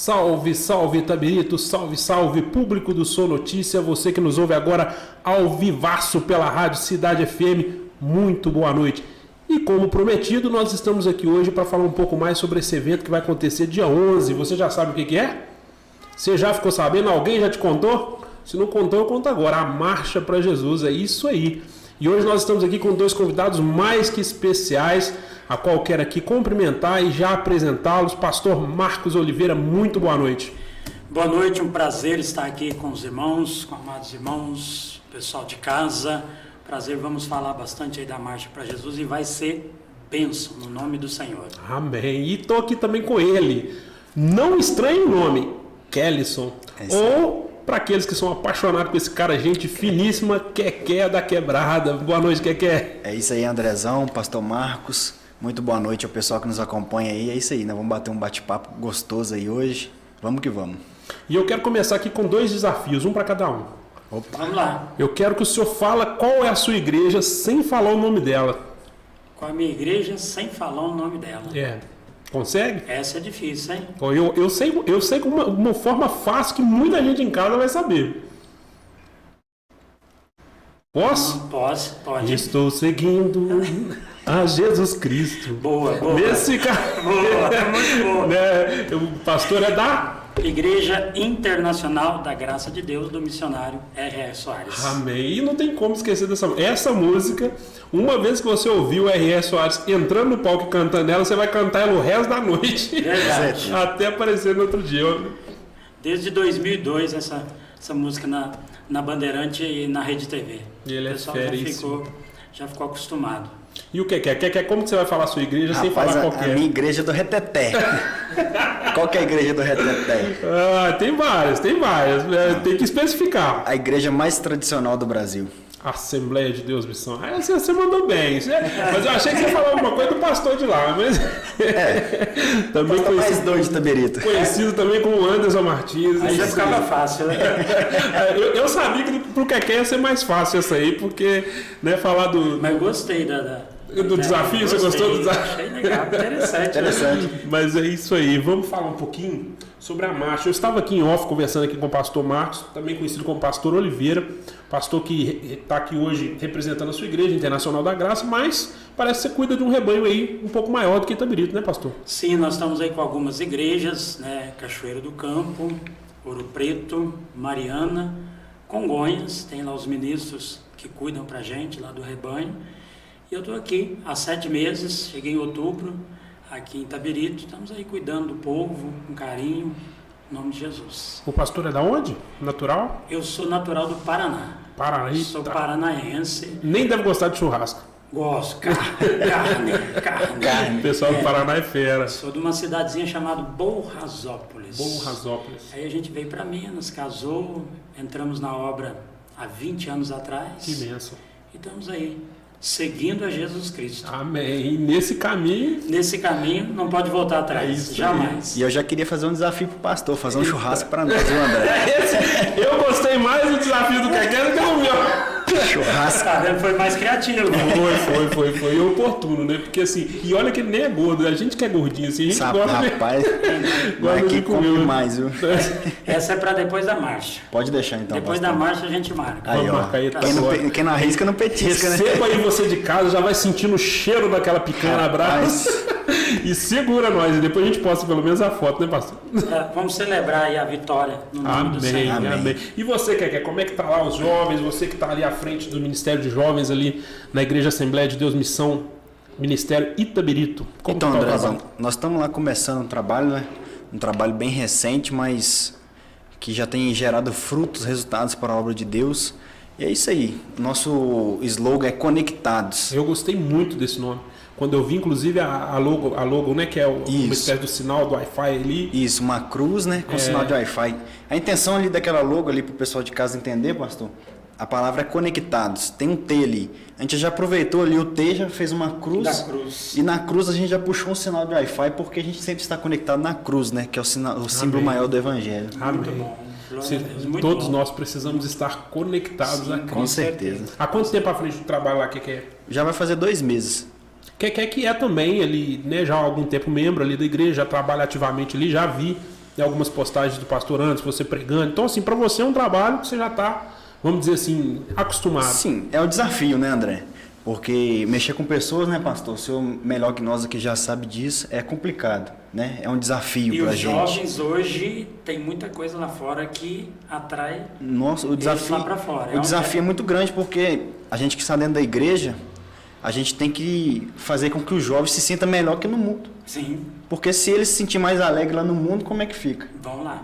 Salve, salve Itabirito, salve, salve público do Sou Notícia, você que nos ouve agora ao vivaço pela Rádio Cidade FM, muito boa noite. E como prometido, nós estamos aqui hoje para falar um pouco mais sobre esse evento que vai acontecer dia 11. Você já sabe o que é? Você já ficou sabendo? Alguém já te contou? Se não contou, eu conto agora. A Marcha para Jesus, é isso aí. E hoje nós estamos aqui com dois convidados mais que especiais, a qual eu quero aqui cumprimentar e já apresentá-los. Pastor Marcos Oliveira, muito boa noite. Boa noite, um prazer estar aqui com os irmãos, com amados irmãos, pessoal de casa. Prazer, vamos falar bastante aí da Marcha para Jesus e vai ser bênção no nome do Senhor. Amém. E estou aqui também com ele. Não estranhe o nome, Kellyson. Ou, para aqueles que são apaixonados por esse cara, gente finíssima, Keké da Quebrada. Boa noite, Keké. É isso aí, Andrezão, Pastor Marcos. Muito boa noite ao pessoal que nos acompanha aí. É isso aí, né? Vamos bater um bate-papo gostoso aí hoje. Vamos que vamos. E eu quero começar aqui com dois desafios, um para cada um. Opa. Vamos lá. Eu quero que o senhor fala qual é a sua igreja sem falar o nome dela. Qual é a minha igreja sem falar o nome dela? Consegue? Essa é difícil, hein? Eu sei com uma forma fácil que muita gente em casa vai saber. Posso? Pode. Estou seguindo a Jesus Cristo. Boa. Nesse cara. Boa, muito boa. Né? O pastor é da Igreja Internacional da Graça de Deus, do missionário R.R. Soares. Amém. E não tem como esquecer essa música. Uma vez que você ouviu o R.R. Soares entrando no palco e cantando ela, você vai cantar ela o resto da noite. Verdade. Até aparecer no outro dia. Desde 2002, essa música na Bandeirante e na Rede TV. Ele é feríssimo. Já ficou acostumado. E o que é? Como que você vai falar a sua igreja? Rapaz, sem falar qual que é? A minha igreja é do Reteté. Qual que é a igreja do Reteté? Tem várias. Tem que especificar. A igreja mais tradicional do Brasil. Assembleia de Deus Missão. Você mandou bem. Mas eu achei que você falou alguma coisa do pastor de lá. Mas também pastor mais doido de Itabirito. Conhecido também como Anderson Martins. Aí já ficava fácil, né? Eu sabia que pro Keké ia ser mais fácil essa aí, porque falar do... Mas eu gostei do desafio, você gostou do desafio? Achei legal, interessante. Mas é isso aí, vamos falar um pouquinho sobre a marcha. Eu estava aqui em off conversando aqui com o pastor Marcos, também conhecido como pastor Oliveira, pastor que está aqui hoje representando a sua igreja Internacional da Graça, mas parece que você cuida de um rebanho aí um pouco maior do que Itabirito, né, pastor? Sim, nós estamos aí com algumas igrejas, né? Cachoeiro do Campo, Ouro Preto, Mariana, Congonhas, tem lá os ministros que cuidam pra gente lá do rebanho. E eu estou aqui há 7 meses, cheguei em outubro, aqui em Itabirito, estamos aí cuidando do povo, com carinho, em nome de Jesus. O pastor é da onde? Natural? Eu sou natural do Paraná. Paraná. Sou paranaense. Nem deve gostar de churrasco. Gosto, carne. O pessoal do Paraná é fera. Sou de uma cidadezinha chamada Borrazópolis. Aí a gente veio para Minas, casou, entramos na obra há 20 anos atrás. Que bênção. E estamos aí, seguindo a Jesus Cristo. Amém. E nesse caminho não pode voltar atrás, jamais. E eu já queria fazer um desafio pro pastor, fazer um churrasco para nós, viu, André? Eu gostei mais do desafio do Keké do que do meu. Churrasco. Tá vendo? Foi mais criativo. Foi oportuno, né? Porque assim, e olha que ele nem é gordo, a gente que é gordinho assim, a gente gosta rapaz, aqui come mais, viu? Essa é para depois da marcha. Pode deixar então. Depois da marcha a gente marca. Aí, ó. Quem não arrisca não petisca, né? Receba aí você de casa, já vai sentindo o cheiro daquela picanha na brasa. E segura nós, e depois a gente posta pelo menos a foto, né, pastor? Vamos celebrar aí a vitória no nome do Senhor. Amém. E você, Keké, como é que tá lá os jovens? Você que tá ali à frente do Ministério de Jovens ali na Igreja Assembleia de Deus Missão, Ministério Itabirito. Como então, tá Andrezão, nós estamos lá começando um trabalho, né? Um trabalho bem recente, mas que já tem gerado frutos, resultados para a obra de Deus. E é isso aí. Nosso slogan é Conectados. Eu gostei muito desse nome. Quando eu vi, inclusive, a logo, né? Que é uma espécie do sinal do Wi-Fi ali. Isso, uma cruz, né? Com sinal de Wi-Fi. A intenção ali daquela logo ali, para o pessoal de casa entender, pastor, a palavra é conectados. Tem um T ali. A gente já aproveitou ali o T, já fez uma cruz. Da cruz. E na cruz a gente já puxou um sinal de Wi-Fi, porque a gente sempre está conectado na cruz, né? Que é o símbolo maior do Evangelho. Amém. Muito bom. Todos nós precisamos estar conectados a Cristo. Com certeza. Há quanto tempo à frente do trabalho lá, que é? Já vai fazer 2 meses. Que é também ali, né, já há algum tempo membro ali da igreja, já trabalha ativamente ali, já vi né, algumas postagens do pastor antes, você pregando. Então, assim, para você é um trabalho que você já está, vamos dizer assim, acostumado. Sim, é o desafio, né, André? Porque mexer com pessoas, né, pastor? O senhor melhor que nós aqui já sabe disso, é complicado, né? É um desafio para a gente. E os jovens hoje, tem muita coisa lá fora que atrai Nossa, o eles desafio, lá para fora. o desafio é muito grande, porque a gente que está dentro da igreja, a gente tem que fazer com que o jovem se sinta melhor que no mundo. Sim, Porque se ele se sentir mais alegre lá no mundo, como é que fica? vão lá.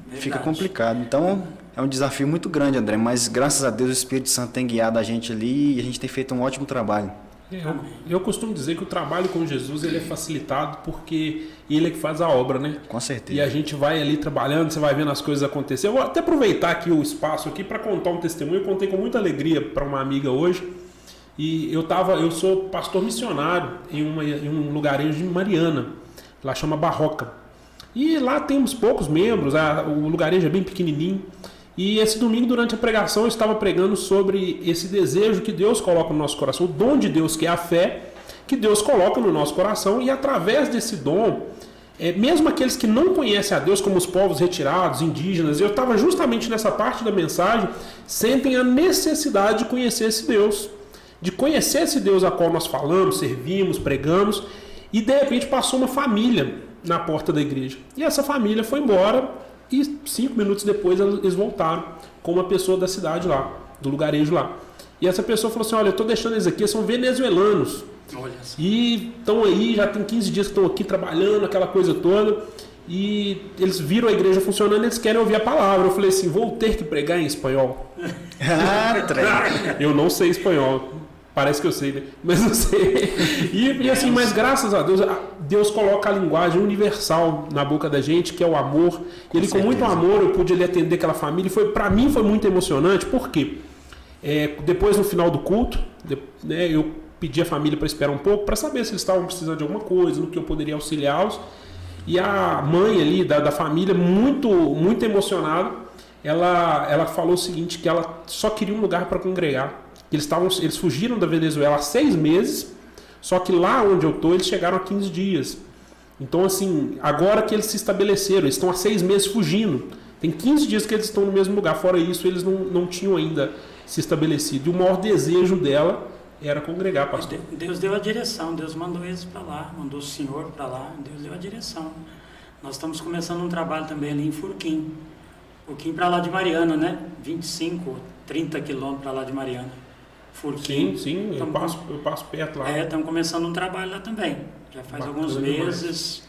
Verdade. Fica complicado. Então, é um desafio muito grande, André, mas graças a Deus o Espírito Santo tem guiado a gente ali e a gente tem feito um ótimo trabalho. Eu costumo dizer que o trabalho com Jesus ele é facilitado porque ele é que faz a obra, né? Com certeza. E a gente vai ali trabalhando, você vai vendo as coisas acontecer. Eu vou até aproveitar aqui o espaço aqui para contar um testemunho. Eu contei com muita alegria para uma amiga hoje. E eu sou pastor missionário em um lugarejo de Mariana, lá chama Barroca. E lá temos poucos membros, o lugarejo é bem pequenininho. E esse domingo, durante a pregação, eu estava pregando sobre esse desejo que Deus coloca no nosso coração, o dom de Deus, que é a fé, que Deus coloca no nosso coração, e através desse dom, mesmo aqueles que não conhecem a Deus, como os povos retirados, indígenas, eu estava justamente nessa parte da mensagem, sentem a necessidade de conhecer esse Deus, de conhecer esse Deus a qual nós falamos, servimos, pregamos, e de repente passou uma família na porta da igreja. E essa família foi embora, e 5 minutos depois eles voltaram com uma pessoa da cidade lá, do lugarejo lá. E essa pessoa falou assim, olha, eu estou deixando eles aqui, são venezuelanos. Olha só. E estão aí, já tem 15 dias que estão aqui trabalhando, aquela coisa toda. E eles viram a igreja funcionando, eles querem ouvir a palavra. Eu falei assim, vou ter que pregar em espanhol. Eu não sei espanhol. Parece que eu sei, né? Mas não sei. E assim, mas graças a Deus, Deus coloca a linguagem universal na boca da gente, que é o amor. E ele, com muito amor, eu pude ali atender aquela família. E para mim foi muito emocionante, porque depois, no final do culto, né, eu pedi à família para esperar um pouco, para saber se eles estavam precisando de alguma coisa, no que eu poderia auxiliá-los. E a mãe ali da família, muito, muito emocionada, ela falou o seguinte, que ela só queria um lugar para congregar. Eles fugiram da Venezuela há 6 meses, só que lá onde eu estou, eles chegaram há 15 dias. Então, assim, agora que eles se estabeleceram, eles estão há 6 meses fugindo. Tem 15 dias que eles estão no mesmo lugar. Fora isso, eles não tinham ainda se estabelecido. E o maior desejo dela era congregar, pastor. Deus deu a direção, Deus mandou eles para lá, mandou o Senhor para lá, Deus deu a direção. Nós estamos começando um trabalho também ali em Furquim. Furquim para lá de Mariana, né? 25, 30 quilômetros para lá de Mariana. Furquim. Sim, eu passo perto lá. Estamos começando um trabalho lá também. Já faz alguns meses,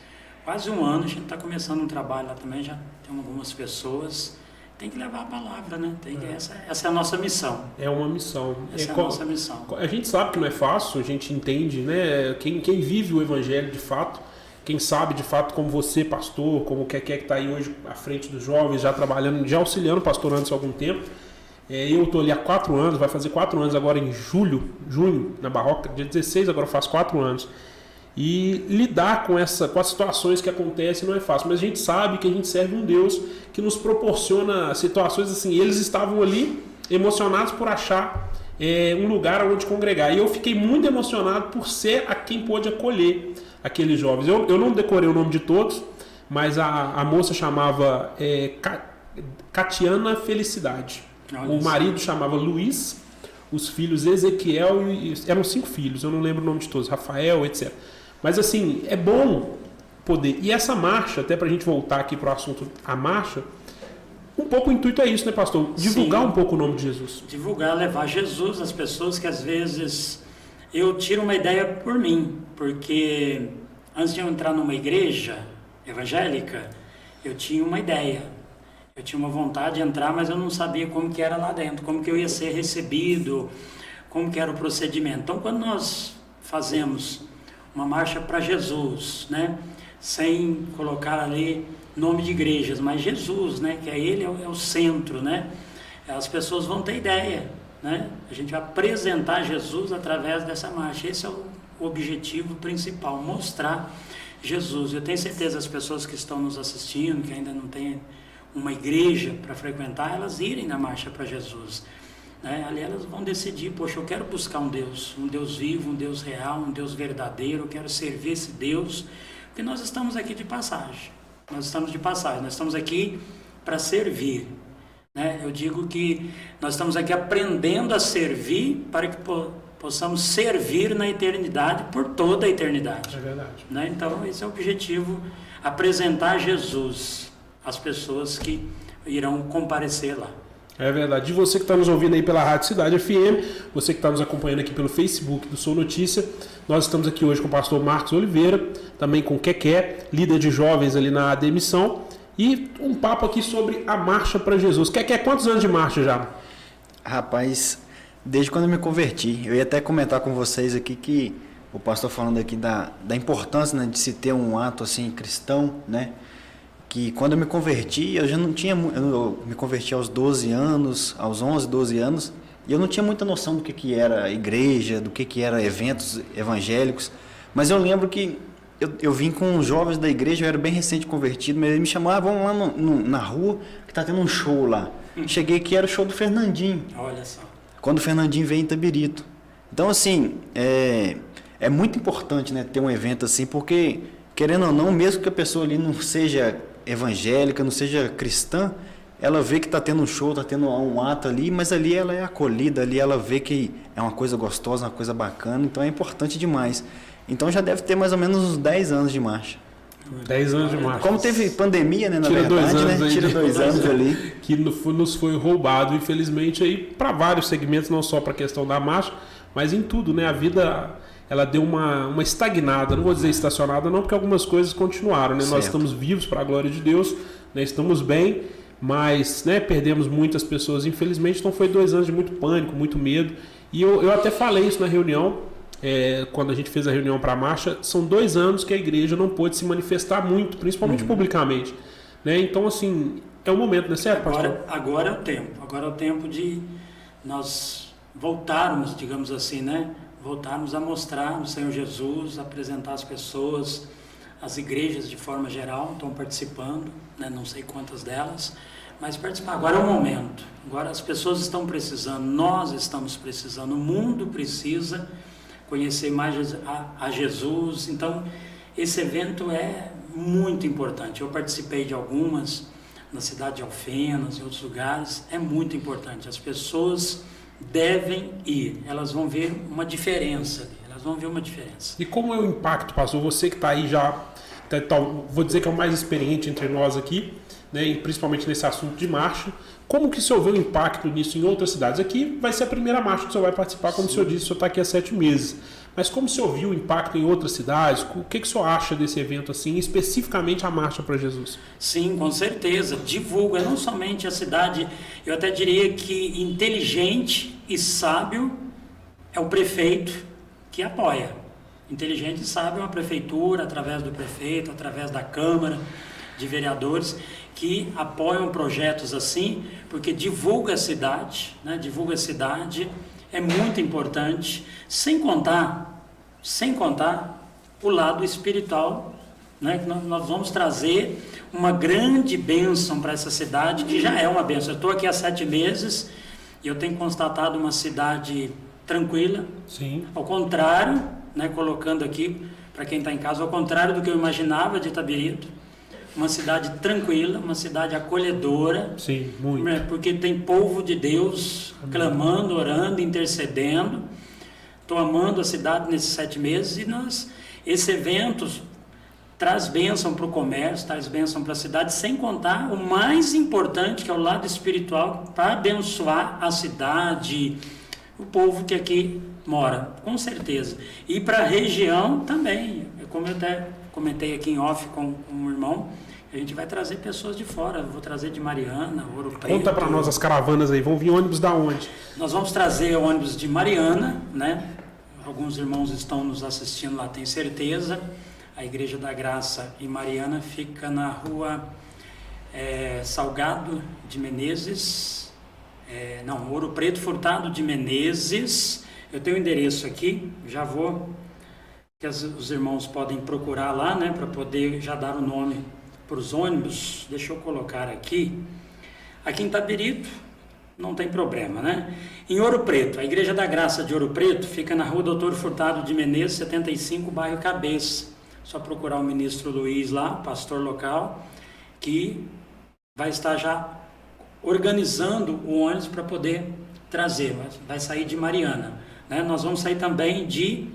quase um ano, a gente está começando um trabalho lá também, já tem algumas pessoas. Tem que levar a palavra, né? Essa é a nossa missão. É uma missão. Essa é a nossa missão. A gente sabe que não é fácil, a gente entende, né? Quem vive o evangelho de fato, quem sabe de fato como você, pastor, como que está aí hoje à frente dos jovens, já trabalhando, já auxiliando o pastor antes há algum tempo. Eu estou ali há 4 anos, vai fazer 4 anos agora em junho, na Barroca, dia 16, agora faz 4 anos. E lidar com as situações que acontecem não é fácil, mas a gente sabe que a gente serve um Deus que nos proporciona situações assim. Eles estavam ali emocionados por achar um lugar onde congregar. E eu fiquei muito emocionado por ser a quem pôde acolher aqueles jovens. Eu não decorei o nome de todos, mas a moça chamava Catiana Felicidade. O marido chamava Luiz, os filhos Ezequiel, eram 5 filhos, eu não lembro o nome de todos, Rafael, etc. Mas assim, é bom poder. E essa marcha, até para a gente voltar aqui para o assunto, a marcha, um pouco o intuito é isso, né, pastor? Divulgar um pouco o nome de Jesus. Divulgar, levar Jesus às pessoas que às vezes eu tiro uma ideia por mim, porque antes de eu entrar numa igreja evangélica, eu tinha uma ideia. Eu tinha uma vontade de entrar, mas eu não sabia como que era lá dentro, como que eu ia ser recebido, como que era o procedimento. Então, quando nós fazemos uma marcha para Jesus, né, sem colocar ali nome de igrejas, mas Jesus, né, que ele é o centro, né, as pessoas vão ter ideia, né, a gente vai apresentar Jesus através dessa marcha. Esse é o objetivo principal, mostrar Jesus. Eu tenho certeza as pessoas que estão nos assistindo, que ainda não têm uma igreja para frequentar, elas irem na marcha para Jesus, né? Ali elas vão decidir, poxa, eu quero buscar um Deus vivo, um Deus real, um Deus verdadeiro, eu quero servir esse Deus, porque nós estamos aqui de passagem, nós estamos de passagem, nós estamos aqui para servir, né? Eu digo que nós estamos aqui aprendendo a servir para que possamos servir na eternidade, por toda a eternidade. É verdade. Né? Então, esse é o objetivo, apresentar Jesus às pessoas que irão comparecer lá. É verdade. E você que está nos ouvindo aí pela Rádio Cidade FM, você que está nos acompanhando aqui pelo Facebook do Sou Notícia, nós estamos aqui hoje com o pastor Marcos Oliveira, também com o Keké, líder de jovens ali na Admissão, e um papo aqui sobre a Marcha para Jesus. Keké, quantos anos de marcha já? Rapaz, desde quando eu me converti, eu ia até comentar com vocês aqui que o pastor falando aqui da importância, né, de se ter um ato assim cristão, né? Que quando eu me converti, eu já não tinha, eu me converti aos 12 anos, aos 11, 12 anos, e eu não tinha muita noção do que era igreja, do que era eventos evangélicos, mas eu lembro que eu vim com jovens da igreja, eu era bem recente convertido, mas eles me chamaram, vamos lá na rua, que tá tendo um show lá. Cheguei aqui, era o show do Fernandinho. Olha só. Quando o Fernandinho veio em Itabirito. Então, assim, é muito importante, né, ter um evento assim, porque, querendo ou não, mesmo que a pessoa ali não seja evangélica, não seja cristã, ela vê que está tendo um show, está tendo um ato ali, mas ali ela é acolhida, ali ela vê que é uma coisa gostosa, uma coisa bacana, então é importante demais. Então já deve ter mais ou menos uns 10 anos de marcha. 10 anos de marcha. Como teve pandemia, né, na Tira verdade, 2 anos né? aí, Tira 2 anos ali. Que nos foi roubado, infelizmente, aí para vários segmentos, não só para a questão da marcha, mas em tudo, né? A vida, ela deu uma estagnada, não vou dizer estacionada não, porque algumas coisas continuaram, né? Nós estamos vivos para a glória de Deus, né? Estamos bem, mas, né, perdemos muitas pessoas, infelizmente, então foi 2 anos de muito pânico, muito medo, e eu até falei isso na reunião, quando a gente fez a reunião para a marcha, são 2 anos que a igreja não pôde se manifestar muito, principalmente publicamente, né? Então, assim, é o momento, né, certo, pastor? Agora é o tempo de nós voltarmos, digamos assim, né? Voltarmos a mostrar o Senhor Jesus, apresentar as pessoas, as igrejas de forma geral estão participando, né? Não sei quantas delas, mas participar. Agora é o momento, agora as pessoas estão precisando, nós estamos precisando, o mundo precisa conhecer mais a Jesus. Então esse evento é muito importante. Eu participei de algumas na cidade de Alfenas, em outros lugares, é muito importante. As pessoas devem ir, elas vão ver uma diferença, E como é o impacto, pastor? Você que está aí já, vou dizer que é o mais experiente entre nós aqui, né, e principalmente nesse assunto de marcha, como que o senhor vê o impacto nisso em outras cidades? Aqui vai ser a primeira marcha que o senhor vai participar, como o senhor disse, o senhor está aqui há 7 meses. Mas como o senhor viu o impacto em outras cidades? O que o senhor acha desse evento, assim, especificamente a Marcha para Jesus? Sim, com certeza. Divulga não somente a cidade, eu até diria que inteligente e sábio é o prefeito que apoia. Inteligente e sábio é uma prefeitura, através do prefeito, através da Câmara de Vereadores, que apoiam projetos assim, porque divulga a cidade, né? Divulga a cidade, é muito importante, sem contar o lado espiritual, né? Nós vamos trazer uma grande bênção para essa cidade, que já é uma bênção. Eu estou aqui há 7 meses e eu tenho constatado uma cidade tranquila. Sim. Ao contrário, né, colocando aqui para quem está em casa, ao contrário do que eu imaginava de Itabirito, uma cidade tranquila, uma cidade acolhedora. Sim, muito. Né, porque tem povo de Deus clamando, orando, intercedendo. Estou amando a cidade nesses 7 meses e esse evento traz bênção para o comércio, traz bênção para a cidade, sem contar o mais importante, que é o lado espiritual, para abençoar a cidade, o povo que aqui mora, com certeza. E para a região também, como eu até comentei aqui em off com um irmão, a gente vai trazer pessoas de fora. Eu vou trazer de Mariana, Ouro Preto. Conta para nós as caravanas aí, vão vir ônibus da onde? Nós vamos trazer ônibus de Mariana, né? Alguns irmãos estão nos assistindo lá, tenho certeza. A Igreja da Graça em Mariana fica na rua Salgado de Menezes, Ouro Preto Furtado de Menezes. Eu tenho o endereço aqui, já vou, que os irmãos podem procurar lá, né, para poder já dar o nome para os ônibus. Deixa eu colocar aqui. Aqui em Itabirito não tem problema, né? Em Ouro Preto, a Igreja da Graça de Ouro Preto fica na rua Doutor Furtado de Menezes, 75, bairro Cabeça. Só procurar o ministro Luiz lá, pastor local, que vai estar já organizando o ônibus para poder trazer. Vai sair de Mariana, né? Nós vamos sair também de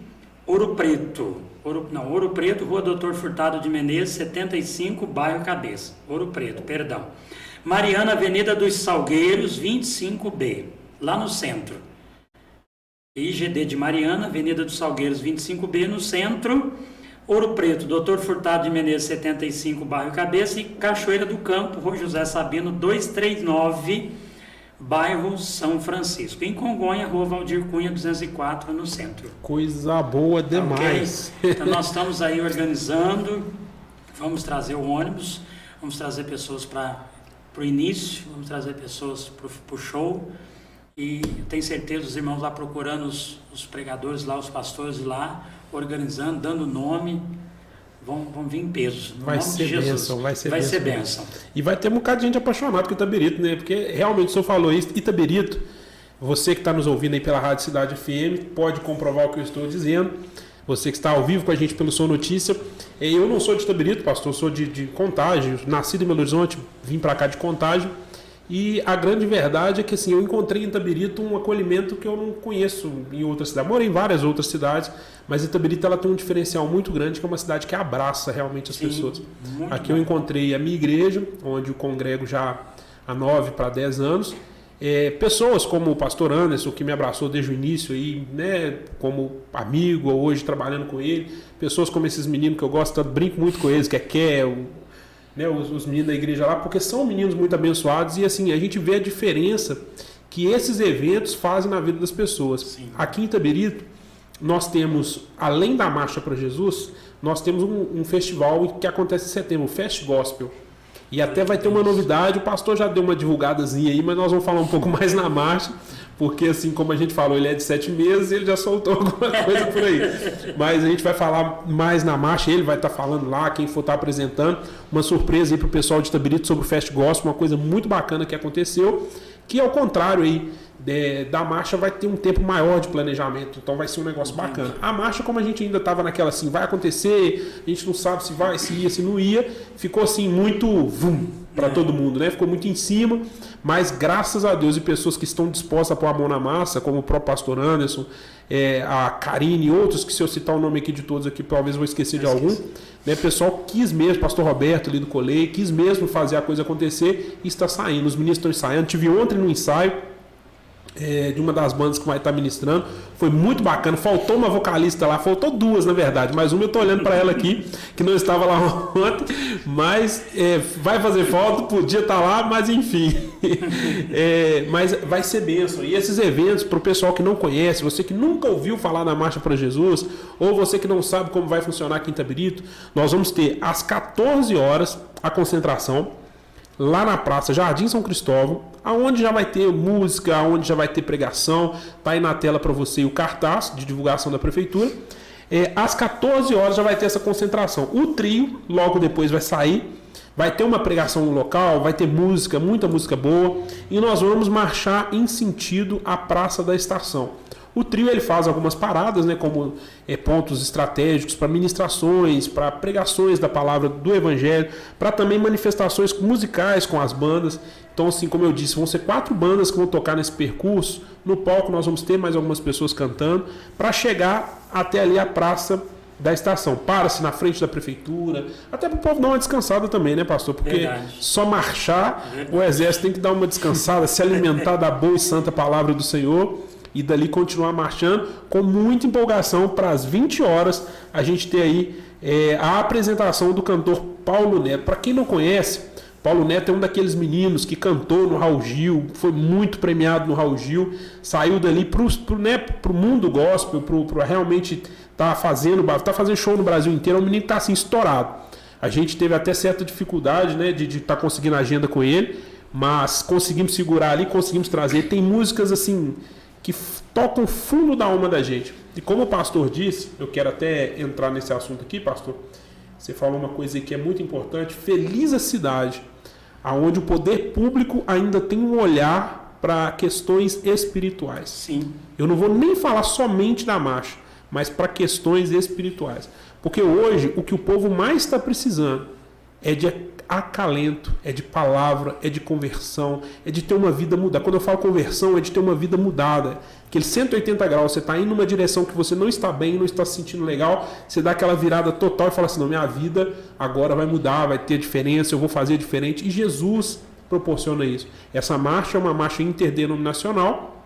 Ouro Preto. Ouro Preto, Rua Doutor Furtado de Menezes, 75, bairro Cabeça. Ouro Preto, perdão. Mariana, Avenida dos Salgueiros, 25B, lá no centro. IGD de Mariana, Avenida dos Salgueiros, 25B, no centro. Ouro Preto, Doutor Furtado de Menezes, 75, bairro Cabeça. E Cachoeira do Campo, Rua José Sabino, 239, bairro São Francisco. Em Congonha, Rua Valdir Cunha, 204, no centro. Coisa boa demais. Okay? Então nós estamos aí organizando, vamos trazer o ônibus, vamos trazer pessoas para o início, vamos trazer pessoas para o show. E eu tenho certeza os irmãos lá procurando os pregadores lá, os pastores lá, organizando, dando nome, vão vir em peso. No Vai nome ser de Jesus. bênção, vai ser bênção. E vai ter um bocado de gente apaixonada com Itabirito, né? Porque realmente o senhor falou isso, Itabirito, você que está nos ouvindo aí pela Rádio Cidade FM, pode comprovar o que eu estou dizendo. Você que está ao vivo com a gente pelo Som Notícia. Eu não sou de Itabirito, pastor, sou de Contagem, nascido em Belo Horizonte, vim para cá de Contagem. E a grande verdade é que assim, eu encontrei em Itabirito um acolhimento que eu não conheço em outras cidades. Morei em várias outras cidades, mas Itabirito ela tem um diferencial muito grande, que é uma cidade que abraça realmente as pessoas. Aqui eu encontrei a minha igreja, onde eu congrego já há 9 para 10 anos. Pessoas como o pastor Anderson, que me abraçou desde o início, aí, né, como amigo, hoje trabalhando com ele. Pessoas como esses meninos que eu gosto, brinco muito com eles, que é Kel, né, os meninos da igreja lá, porque são meninos muito abençoados e assim, a gente vê a diferença que esses eventos fazem na vida das pessoas. Sim. Aqui em Itabirito, nós temos, além da Marcha para Jesus, nós temos um festival que acontece em setembro, o Fest Gospel. E até vai ter uma novidade, o pastor já deu uma divulgadazinha aí, mas nós vamos falar um pouco mais na marcha, porque assim, como a gente falou, ele é de 7 meses, ele já soltou alguma coisa por aí. Mas a gente vai falar mais na marcha, ele vai estar falando lá, quem for estar apresentando, uma surpresa aí para o pessoal de Itabirito sobre o Fest Gospel, uma coisa muito bacana que aconteceu, que ao contrário aí da marcha vai ter um tempo maior de planejamento, então vai ser um negócio bacana. A marcha, como a gente ainda estava naquela assim, vai acontecer, a gente não sabe se vai, se ia, se não ia, ficou assim muito para todo mundo, né? Ficou muito em cima, mas graças a Deus e pessoas que estão dispostas a pôr a mão na massa, como o próprio pastor Anderson, a Karine e outros, que se eu citar o nome aqui de todos aqui, talvez eu vou esquecer de algum, né? O pessoal quis mesmo, pastor Roberto ali do Colei, quis mesmo fazer a coisa acontecer e está saindo, os meninos estão ensaiando. Tive ontem no ensaio de uma das bandas que vai estar ministrando, foi muito bacana, faltou uma vocalista lá, faltou duas na verdade, mas uma eu estou olhando para ela aqui, que não estava lá ontem, mas vai fazer falta, podia estar lá, mas enfim, mas vai ser bênção. E esses eventos, para o pessoal que não conhece, você que nunca ouviu falar na Marcha para Jesus, ou você que não sabe como vai funcionar aqui em Itabirito, nós vamos ter às 14 horas a concentração, lá na Praça Jardim São Cristóvão, aonde já vai ter música, aonde já vai ter pregação, tá aí na tela para você o cartaz de divulgação da prefeitura. Às 14 horas já vai ter essa concentração. O trio logo depois vai sair, vai ter uma pregação no local, vai ter música, muita música boa, e nós vamos marchar em sentido à Praça da Estação. O trio ele faz algumas paradas, né, como pontos estratégicos para ministrações, para pregações da palavra do Evangelho, para também manifestações musicais com as bandas. Então, assim, como eu disse, vão ser 4 bandas que vão tocar nesse percurso. No palco nós vamos ter mais algumas pessoas cantando, para chegar até ali a Praça da Estação. Para-se na frente da prefeitura, até para o povo dar uma descansada também, né, pastor? Porque só marchar, o exército tem que dar uma descansada, se alimentar da boa e santa palavra do Senhor, e dali continuar marchando com muita empolgação para as 20 horas a gente ter aí a apresentação do cantor Paulo Neto. Para quem não conhece, Paulo Neto é um daqueles meninos que cantou no Raul Gil, foi muito premiado no Raul Gil, saiu dali para o mundo gospel, para realmente tá fazendo show no Brasil inteiro. É um menino que está assim estourado. A gente teve até certa dificuldade, né, de estar conseguindo agenda com ele, mas conseguimos segurar ali, conseguimos trazer. Tem músicas assim que tocam o fundo da alma da gente. E como o pastor disse, eu quero até entrar nesse assunto aqui, pastor. Você falou uma coisa aí que é muito importante. Feliz a cidade onde o poder público ainda tem um olhar para questões espirituais. Sim. Eu não vou nem falar somente da marcha, mas para questões espirituais. Porque hoje o que o povo mais está precisando é de acalento, é de palavra, é de conversão, é de ter uma vida mudada. Quando eu falo conversão, é de ter uma vida mudada. Aquele 180 graus, você está indo numa direção que você não está bem, não está se sentindo legal, você dá aquela virada total e fala assim, não, minha vida agora vai mudar, vai ter diferença, eu vou fazer diferente. E Jesus proporciona isso. Essa marcha é uma marcha interdenominacional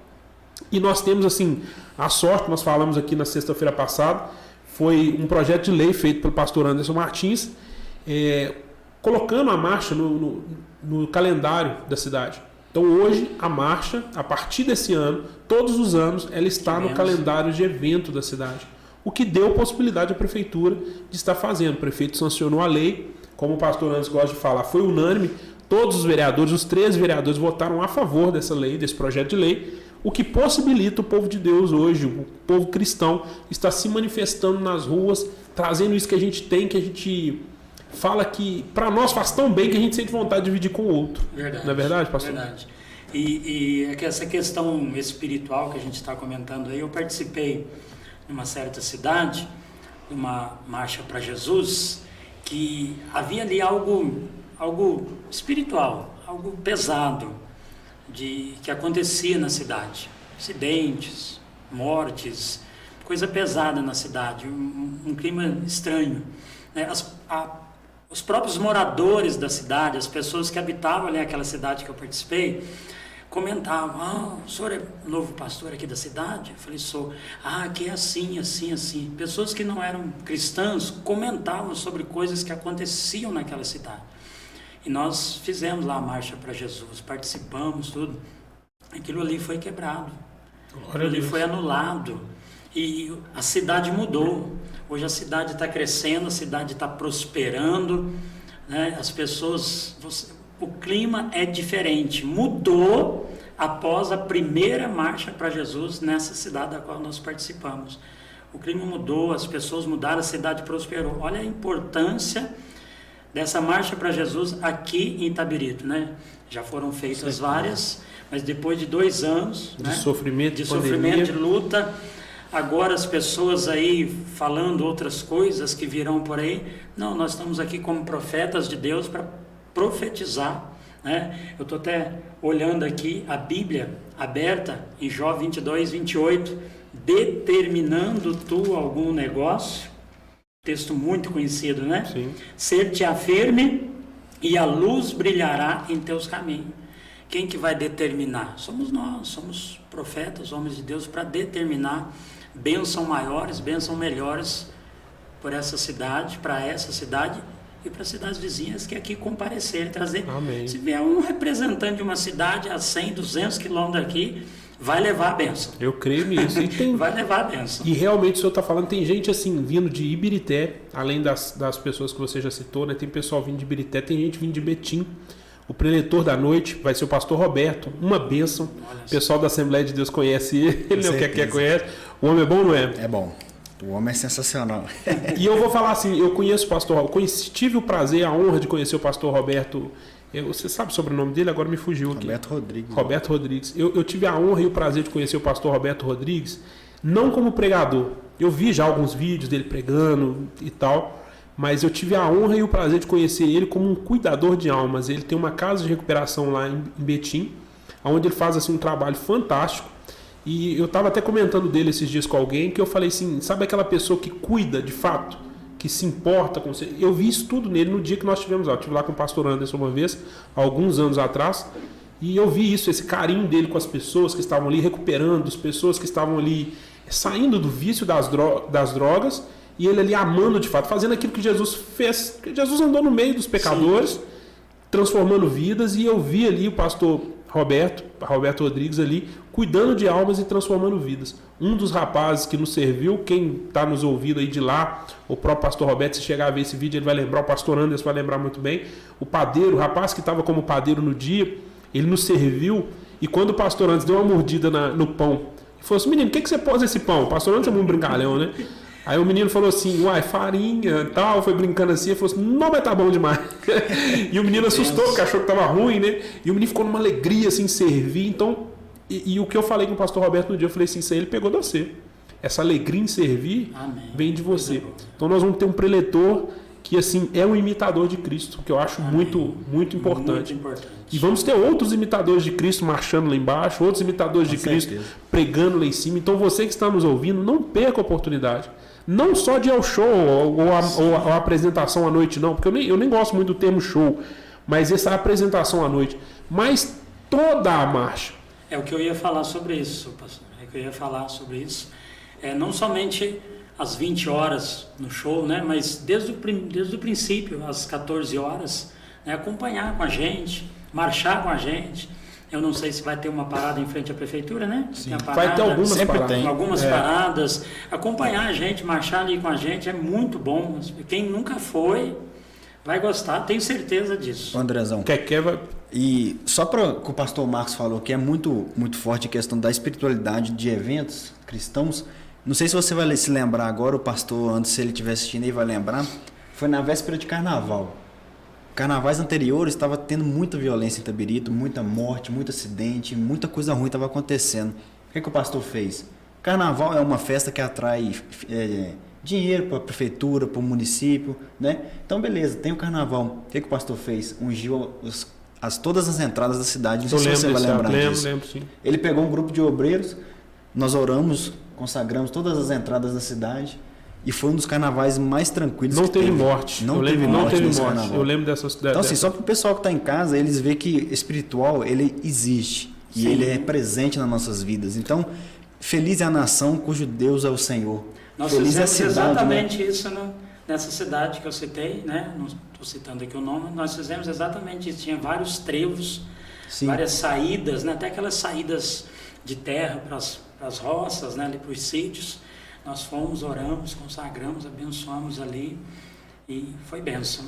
e nós temos assim, a sorte, nós falamos aqui na sexta-feira passada, foi um projeto de lei feito pelo pastor Anderson Martins, colocando a marcha no calendário da cidade. Então hoje a marcha, a partir desse ano, todos os anos, ela está no calendário de evento da cidade. O que deu possibilidade à prefeitura de estar fazendo. O prefeito sancionou a lei, como o pastor Anderson gosta de falar, foi unânime. Todos os vereadores, os 13 vereadores votaram a favor dessa lei, desse projeto de lei, o que possibilita o povo de Deus hoje, o povo cristão, estar se manifestando nas ruas, trazendo isso que a gente tem, que a gente fala que para nós faz tão bem que a gente sente vontade de dividir com o outro. Verdade. Não é verdade, pastor? Verdade. E essa questão espiritual que a gente está comentando aí, eu participei numa certa cidade, uma marcha para Jesus, que havia ali algo espiritual, algo pesado que acontecia na cidade. Acidentes, mortes, coisa pesada na cidade, um clima estranho. Os próprios moradores da cidade, as pessoas que habitavam ali naquela cidade que eu participei, comentavam, o senhor é novo pastor aqui da cidade? Eu falei, sou. Aqui é assim, assim, assim. Pessoas que não eram cristãs comentavam sobre coisas que aconteciam naquela cidade. E nós fizemos lá a marcha para Jesus, participamos, tudo. Aquilo ali foi quebrado. Aquilo ali foi anulado. E a cidade mudou. Hoje a cidade está crescendo, a cidade está prosperando, né? As pessoas... O clima é diferente. Mudou após a primeira marcha para Jesus nessa cidade da qual nós participamos. O clima mudou, as pessoas mudaram, a cidade prosperou. Olha a importância dessa marcha para Jesus aqui em Itabirito, né? Já foram feitas várias, mas depois de 2 anos... De sofrimento, de luta... Agora as pessoas aí falando outras coisas que virão por aí, não, nós estamos aqui como profetas de Deus para profetizar, né? Eu estou até olhando aqui a Bíblia aberta em Jó 22, 28, determinando tu algum negócio, texto muito conhecido, né? Sim. Ser-te-á firme e a luz brilhará em teus caminhos. Quem que vai determinar? Somos nós, somos profetas, homens de Deus, para determinar bênçãos maiores, bênçãos melhores por essa cidade, para essa cidade e para as cidades vizinhas que aqui comparecerem, trazer. Amém. Se vier um representante de uma cidade a 100, 200 quilômetros daqui, vai levar a bênção. Eu creio nisso. E vai levar a bênção. E realmente o senhor está falando, tem gente assim vindo de Ibirité, além das pessoas que você já citou, né? Tem pessoal vindo de Ibirité, tem gente vindo de Betim. O preletor da noite vai ser o pastor Roberto, uma bênção. O pessoal da Assembleia de Deus conhece ele, não quer conhece. O homem é bom, não é? É bom. O homem é sensacional. E eu vou falar assim, eu conheço o pastor Roberto, tive o prazer, a honra de conhecer o pastor Roberto. Você sabe sobre o nome dele? Agora me fugiu aqui. Roberto Rodrigues. Roberto Rodrigues. Eu tive a honra e o prazer de conhecer o pastor Roberto Rodrigues, não como pregador. Eu vi já alguns vídeos dele pregando e tal, mas eu tive a honra e o prazer de conhecer ele como um cuidador de almas. Ele tem uma casa de recuperação lá em Betim, onde ele faz assim, um trabalho fantástico. E eu estava até comentando dele esses dias com alguém, que eu falei assim, sabe aquela pessoa que cuida de fato, que se importa com você? Eu vi isso tudo nele no dia que nós tivemos lá. Eu estive lá com o pastor Anderson uma vez, alguns anos atrás, e eu vi isso, esse carinho dele com as pessoas que estavam ali recuperando, as pessoas que estavam ali saindo do vício das drogas, e ele ali amando de fato, fazendo aquilo que Jesus fez. Jesus andou no meio dos pecadores, sim, transformando vidas, e eu vi ali o pastor Roberto Rodrigues ali, cuidando de almas e transformando vidas. Um dos rapazes que nos serviu, quem está nos ouvindo aí de lá, o próprio pastor Roberto, se chegar a ver esse vídeo, ele vai lembrar, o pastor Anderson vai lembrar muito bem, o padeiro, o rapaz que estava como padeiro no dia, ele nos serviu, e quando o pastor Anderson deu uma mordida no pão, ele falou assim, menino, o que você pôs nesse pão? O pastor Anderson é um brincalhão, né? Aí o menino falou assim, uai, farinha e tal, foi brincando assim, ele falou assim, não, mas tá bom demais. E o menino assustou, porque achou que tava ruim, né? E o menino ficou numa alegria, assim, servir. Então, e o que eu falei com o pastor Roberto no dia, eu falei assim, isso aí ele pegou de você. essa alegria em servir, Amém. vem de você. Coisa boa. Então nós vamos ter um preletor que assim é um imitador de Cristo, que eu acho Amém. muito importante. Muito importante. E vamos ter outros imitadores de Cristo marchando lá embaixo, outros imitadores de Cristo certeza. pregando lá em cima. Então você que está nos ouvindo, não perca a oportunidade. Não só de ir ao show ou a apresentação à noite, não, porque eu nem gosto muito do termo show, mas essa apresentação à noite. Mas toda a marcha. É o que eu ia falar sobre isso, pastor. É o que eu ia falar sobre isso. Não somente às 20 horas no show, né? Mas desde o princípio, às 14 horas, né? Acompanhar com a gente, marchar com a gente. Eu não sei se vai ter uma parada em frente à prefeitura, né? Sim. Vai ter algumas Sempre paradas. tem. Algumas paradas. Acompanhar a gente, marchar ali com a gente é muito bom. Quem nunca foi vai gostar, tenho certeza disso. Andrezão. Quer vai... E só para o que o pastor Marcos falou, que é muito forte a questão da espiritualidade de eventos cristãos. Não sei se você vai se lembrar agora, o pastor, antes se ele estiver assistindo aí, vai lembrar. Foi na véspera de carnaval. Carnavais anteriores estava tendo muita violência em Itabirito, muita morte, muito acidente, muita coisa ruim estava acontecendo. O que o pastor fez? Carnaval é uma festa que atrai dinheiro para a prefeitura, para o município, né? Então, beleza, tem o carnaval. O que o pastor fez? Ungiu todas as entradas da cidade. Não sei se você vai lembrar disso. Lembro, sim. Ele pegou um grupo de obreiros, nós oramos, consagramos todas as entradas da cidade e foi um dos carnavais mais tranquilos. Não que teve morte. Não teve morte. Eu lembro dessas. Então, assim, só para o pessoal que está em casa, eles veem que espiritual, ele existe. E ele é presente nas nossas vidas. Então, feliz é a nação cujo Deus é o Senhor. Nós feliz é a fizemos cidade, exatamente né? isso nessa cidade que eu citei, né? Não estou citando aqui o nome. Nós fizemos exatamente isso. Tinha vários trevos, Sim. várias saídas, né? Até aquelas saídas de terra para as roças, né? Ali para os sítios. Nós fomos, oramos, consagramos, abençoamos ali. E foi bênção.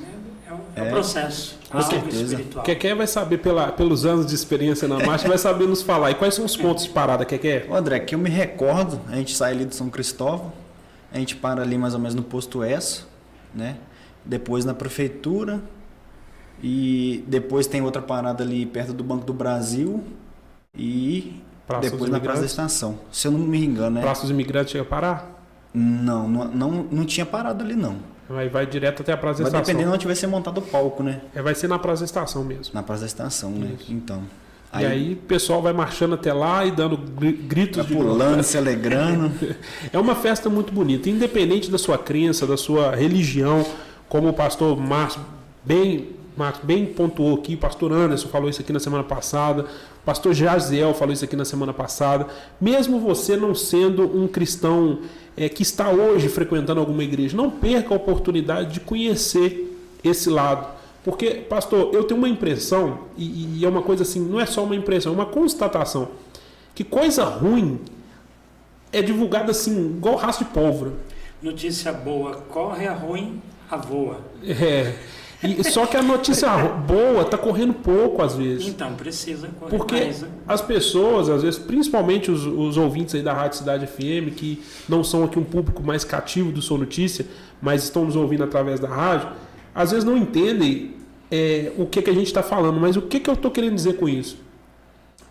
É um processo. Com algo certeza. espiritual. Quer vai saber pelos anos de experiência na marcha, vai saber nos falar. E quais são os pontos de parada, quer? Ô, André, que eu me recordo, a gente sai ali de São Cristóvão, a gente para ali mais ou menos no posto Esso, né? Depois na prefeitura e depois tem outra parada ali perto do Banco do Brasil e Praça depois na Praça da Estação. Se eu não me engano, né? Praça dos Imigrantes chega a parar? Não tinha parado ali não. Aí vai direto até a Praça da Vai Estação. depender de onde tivesse montado o palco, né? Vai ser na Praça da Estação mesmo. Na Praça da Estação, né? Isso. Então. E aí o pessoal vai marchando até lá e dando gritos de pulando, se alegrando. É uma festa muito bonita, independente da sua crença, da sua religião, como o pastor Marcos bem pontuou aqui, o pastor Anderson falou isso aqui na semana passada, o pastor Jaziel falou isso aqui na semana passada. Mesmo você não sendo um cristão que está hoje frequentando alguma igreja, não perca a oportunidade de conhecer esse lado. Porque, pastor, eu tenho uma impressão, e é uma coisa assim, não é só uma impressão, é uma constatação, que coisa ruim é divulgada assim, igual rastro de pólvora. Notícia boa corre, a ruim a voa. Só que a notícia boa está correndo pouco às vezes. Então, precisa correr Porque mais, né? as pessoas, às vezes, principalmente os ouvintes aí da Rádio Cidade FM, que não são aqui um público mais cativo do Sou Notícia, mas estão nos ouvindo através da rádio, às vezes não entendem o que a gente está falando. Mas o que eu estou querendo dizer com isso?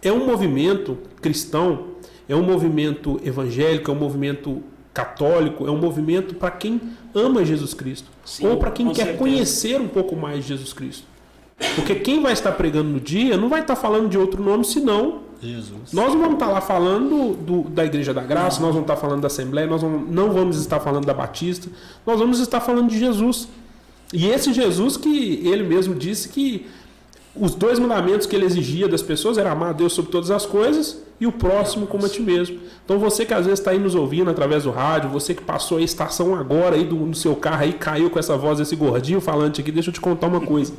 É um movimento cristão, é um movimento evangélico, é um movimento católico, é um movimento para quem ama Jesus Cristo. Sim, ou para quem com quer certeza. conhecer um pouco mais de Jesus Cristo. Porque quem vai estar pregando no dia não vai estar falando de outro nome, senão Jesus. nós não vamos estar lá falando da Igreja da Graça, nós vamos estar falando da Assembleia, nós não vamos estar falando da Batista, nós vamos estar falando de Jesus. E esse Jesus que ele mesmo disse que os 2 mandamentos que ele exigia das pessoas era amar a Deus sobre todas as coisas e o próximo como a ti mesmo. Então você que às vezes está aí nos ouvindo através do rádio, você que passou a estação agora aí no seu carro aí, caiu com essa voz desse gordinho falante aqui, deixa eu te contar uma coisa.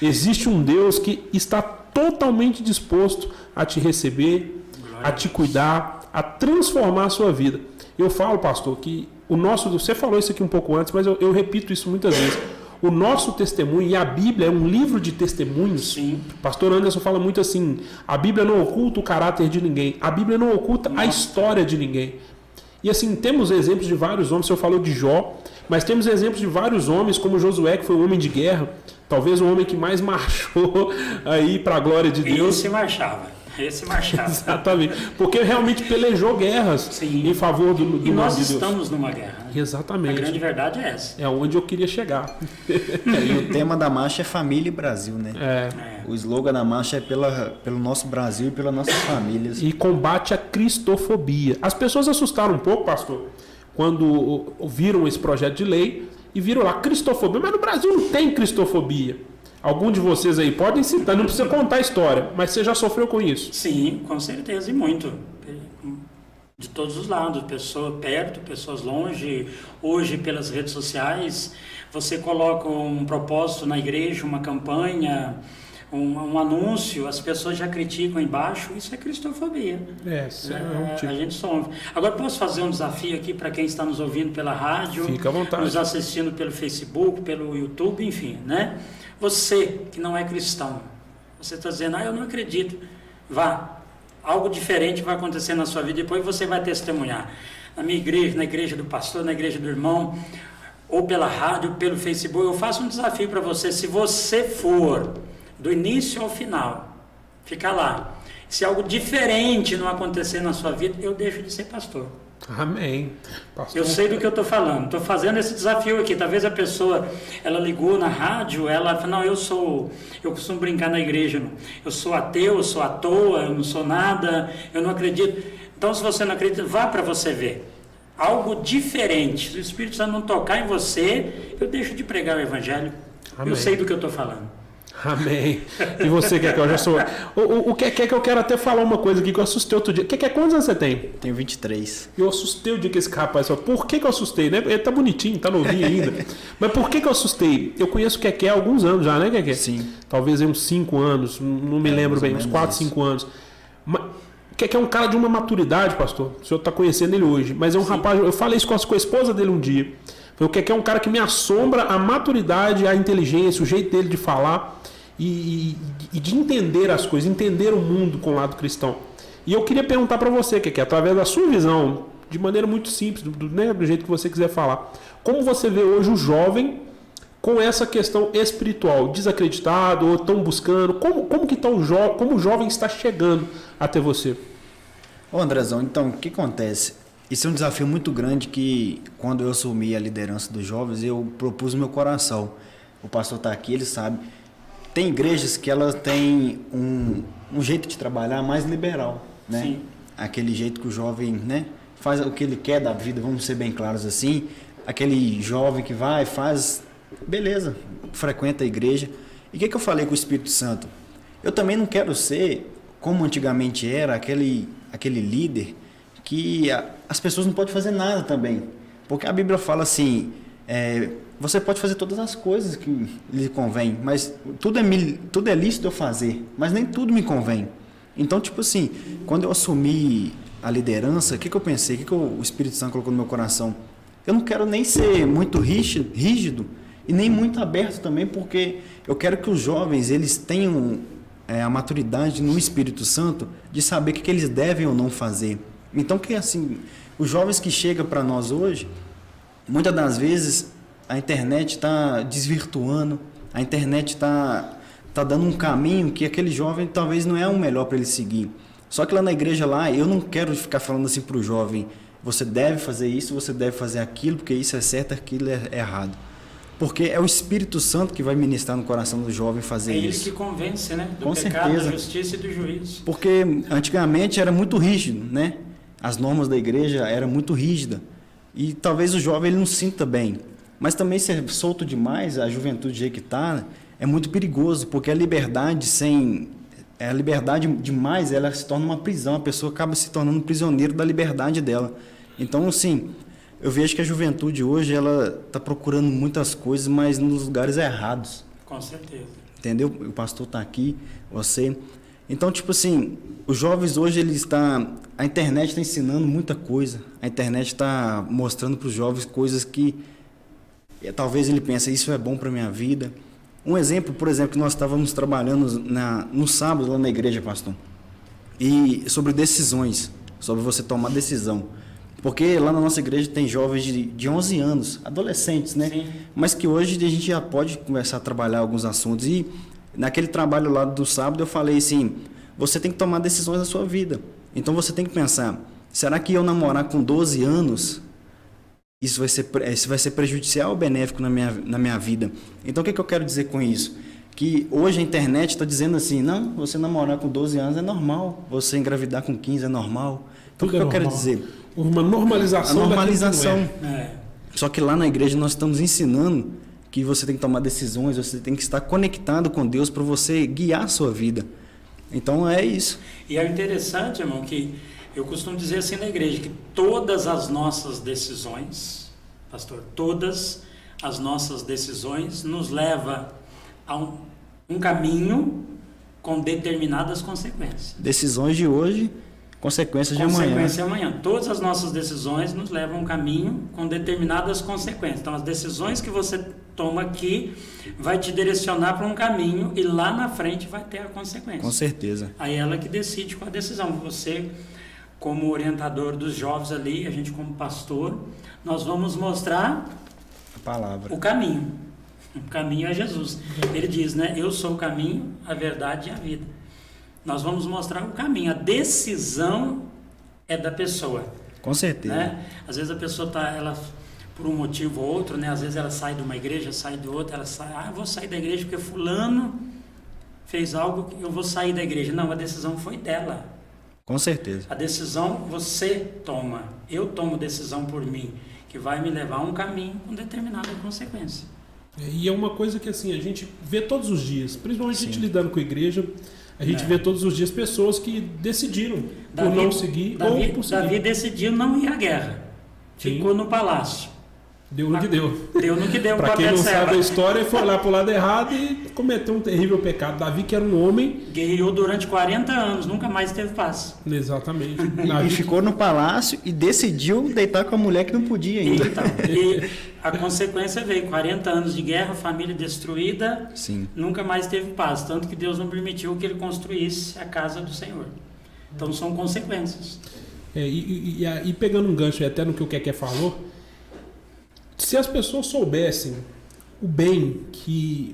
Existe um Deus que está totalmente disposto a te receber, a te cuidar, a transformar a sua vida. Eu falo, pastor, que você falou isso aqui um pouco antes, mas eu repito isso muitas vezes. O nosso testemunho, e a Bíblia é um livro de testemunhos. Sim. Pastor Anderson fala muito assim, a Bíblia não oculta o caráter de ninguém, a Bíblia não oculta a história de ninguém. E assim, temos exemplos de vários homens, o senhor falou de Jó, mas temos exemplos de vários homens, como Josué, que foi um homem de guerra, talvez o homem que mais marchou aí para a glória de Deus. Esse marchava. Exatamente. Porque realmente pelejou guerras. Sim. Em favor do E nós nome de Deus. estamos numa guerra. Né? Exatamente. A grande verdade é essa. É onde eu queria chegar. E o tema da marcha é família e Brasil, né? É. O slogan da marcha é pelo nosso Brasil e pelas nossas famílias. E combate a cristofobia. As pessoas assustaram um pouco, pastor, quando viram esse projeto de lei e viram lá cristofobia. Mas no Brasil não tem cristofobia. Algum de vocês aí podem citar, não precisa contar a história, mas você já sofreu com isso? Sim, com certeza, e muito. De todos os lados, pessoas perto, pessoas longe. Hoje, pelas redes sociais, você coloca um propósito na igreja, uma campanha, um anúncio, as pessoas já criticam embaixo, isso é cristofobia. A gente sofre. Agora, posso fazer um desafio aqui para quem está nos ouvindo pela rádio, fica à vontade, nos assistindo pelo Facebook, pelo YouTube, enfim, né? Você que não é cristão, você está dizendo, eu não acredito, vá, algo diferente vai acontecer na sua vida, depois você vai testemunhar. Na minha igreja, na igreja do pastor, na igreja do irmão, ou pela rádio, pelo Facebook, eu faço um desafio para você, se você for do início ao final, ficar lá, se algo diferente não acontecer na sua vida, eu deixo de ser pastor. Amém. Pastor. Eu sei do que eu estou falando, estou fazendo esse desafio aqui. Talvez a pessoa, ela ligou na rádio, ela fala, não, eu costumo brincar na igreja, eu sou ateu, eu sou à toa, eu não sou nada, eu não acredito. Então, se você não acredita, vá para você ver. Algo diferente. Se o Espírito Santo não tocar em você, eu deixo de pregar o Evangelho. Amém. Eu sei do que eu estou falando. Amém. E você, Keké, eu já sou... O Keké, que eu quero até falar uma coisa aqui que eu assustei outro dia. Keké, quantos anos você tem? Tenho 23. Eu assustei o dia que esse rapaz falou. Por que eu assustei, né? Ele tá bonitinho, tá novinho ainda. Mas por que eu assustei? Eu conheço o Keké há alguns anos já, né, Keké? Sim. Talvez uns 5 anos, não me lembro bem, uns 4, 5 anos. Mas Keké é um cara de uma maturidade, pastor. O senhor tá conhecendo ele hoje. Mas é um rapaz... Eu falei isso com a esposa dele um dia. O Keké é um cara que me assombra a maturidade, a inteligência, o jeito dele de falar e de entender as coisas, entender o mundo com o lado cristão. E eu queria perguntar para você, Keké, através da sua visão, de maneira muito simples, do jeito que você quiser falar, como você vê hoje o jovem com essa questão espiritual, desacreditado ou estão buscando, como que como o jovem está chegando até você? Ô Andrezão, então, o que acontece? Isso é um desafio muito grande que, quando eu assumi a liderança dos jovens, eu propus no meu coração. O pastor está aqui, ele sabe. Tem igrejas que elas têm um jeito de trabalhar mais liberal, né? Sim. Aquele jeito que o jovem, né, faz o que ele quer da vida, vamos ser bem claros assim. Aquele jovem que vai, faz, beleza, frequenta a igreja. E o que eu falei com o Espírito Santo? Eu também não quero ser, como antigamente era, aquele líder que as pessoas não podem fazer nada também. Porque a Bíblia fala assim, você pode fazer todas as coisas que lhe convém, mas tudo é lícito eu fazer, mas nem tudo me convém. Então, tipo assim, quando eu assumi a liderança, o que eu pensei? O que o Espírito Santo colocou no meu coração? Eu não quero nem ser muito rígido e nem muito aberto também, porque eu quero que os jovens eles tenham a maturidade no Espírito Santo de saber o que eles devem ou não fazer. Então, que assim, os jovens que chegam para nós hoje, muitas das vezes a internet está desvirtuando, a internet está dando um caminho que aquele jovem talvez não é o melhor para ele seguir. Só que lá na igreja, eu não quero ficar falando assim para o jovem, você deve fazer isso, você deve fazer aquilo, porque isso é certo, aquilo é errado. Porque é o Espírito Santo que vai ministrar no coração do jovem fazer isso. É ele que convence, né? Do Com pecado, certeza. da justiça e do juízo. Porque antigamente era muito rígido, né? As normas da igreja eram muito rígidas. E talvez o jovem ele não sinta bem. Mas também ser solto demais, a juventude do jeito que está, é muito perigoso, porque a liberdade demais, ela se torna uma prisão, a pessoa acaba se tornando prisioneiro da liberdade dela. Então, assim, eu vejo que a juventude hoje, ela está procurando muitas coisas, mas nos lugares errados. Com certeza. Entendeu? O pastor está aqui, você. Então, tipo assim, os jovens hoje, a internet está ensinando muita coisa. A internet está mostrando para os jovens coisas que talvez ele pense, isso é bom para a minha vida. Um exemplo, por exemplo, que nós estávamos trabalhando no sábado lá na igreja, pastor, e sobre decisões, sobre você tomar decisão. Porque lá na nossa igreja tem jovens de 11 anos, adolescentes, né? Sim. Mas que hoje a gente já pode começar a trabalhar alguns assuntos. E naquele trabalho lá do sábado eu falei assim, você tem que tomar decisões na sua vida. Então você tem que pensar, será que eu namorar com 12 anos, isso vai ser prejudicial ou benéfico na minha vida? Então o que eu quero dizer com isso? Que hoje a internet está dizendo assim, não, você namorar com 12 anos é normal, você engravidar com 15 é normal. Então o que eu quero dizer? Uma normalização. A normalização. É. Só que lá na igreja nós estamos ensinando que você tem que tomar decisões, você tem que estar conectado com Deus para você guiar a sua vida. Então é isso. E é interessante, irmão, que eu costumo dizer assim na igreja, que todas as nossas decisões, pastor, todas as nossas decisões nos levam a um caminho com determinadas consequências. Decisões de hoje, consequências de amanhã. Consequência amanhã. Todas as nossas decisões nos levam a um caminho com determinadas consequências. Então, as decisões que você toma aqui vai te direcionar para um caminho e lá na frente vai ter a consequência. Com certeza. Aí ela que decide qual a decisão. Você, como orientador dos jovens ali, a gente como pastor, nós vamos mostrar A palavra. o caminho. O caminho é Jesus. Ele diz, né? Eu sou o caminho, a verdade e a vida. Nós vamos mostrar o caminho. A decisão é da pessoa. Com certeza. Né? Às vezes a pessoa ela por um motivo ou outro, né? Às vezes ela sai de uma igreja, sai de outra, ela sai, eu vou sair da igreja porque fulano fez algo que eu vou sair da igreja. Não, a decisão foi dela. Com certeza. A decisão você toma. Eu tomo decisão por mim, que vai me levar a um caminho com determinada consequência. E é uma coisa que assim, a gente vê todos os dias, principalmente a gente Sim. lidando com a igreja, a gente vê todos os dias pessoas que decidiram por não seguir ou por seguir. Davi decidiu não ir à guerra. Ficou no palácio. Deu no que deu. Deu no que deu Para com a quem não Betseba. sabe a história, foi lá pro lado errado e cometeu um terrível pecado. Davi, que era um homem... Guerreou durante 40 anos, nunca mais teve paz. Exatamente. E Davi, ficou no palácio e decidiu deitar com a mulher que não podia ainda. Então, e a consequência veio, 40 anos de guerra, família destruída, Sim. nunca mais teve paz, tanto que Deus não permitiu que ele construísse a casa do Senhor. Então são consequências. e pegando um gancho até no que o Keké falou, se as pessoas soubessem o bem que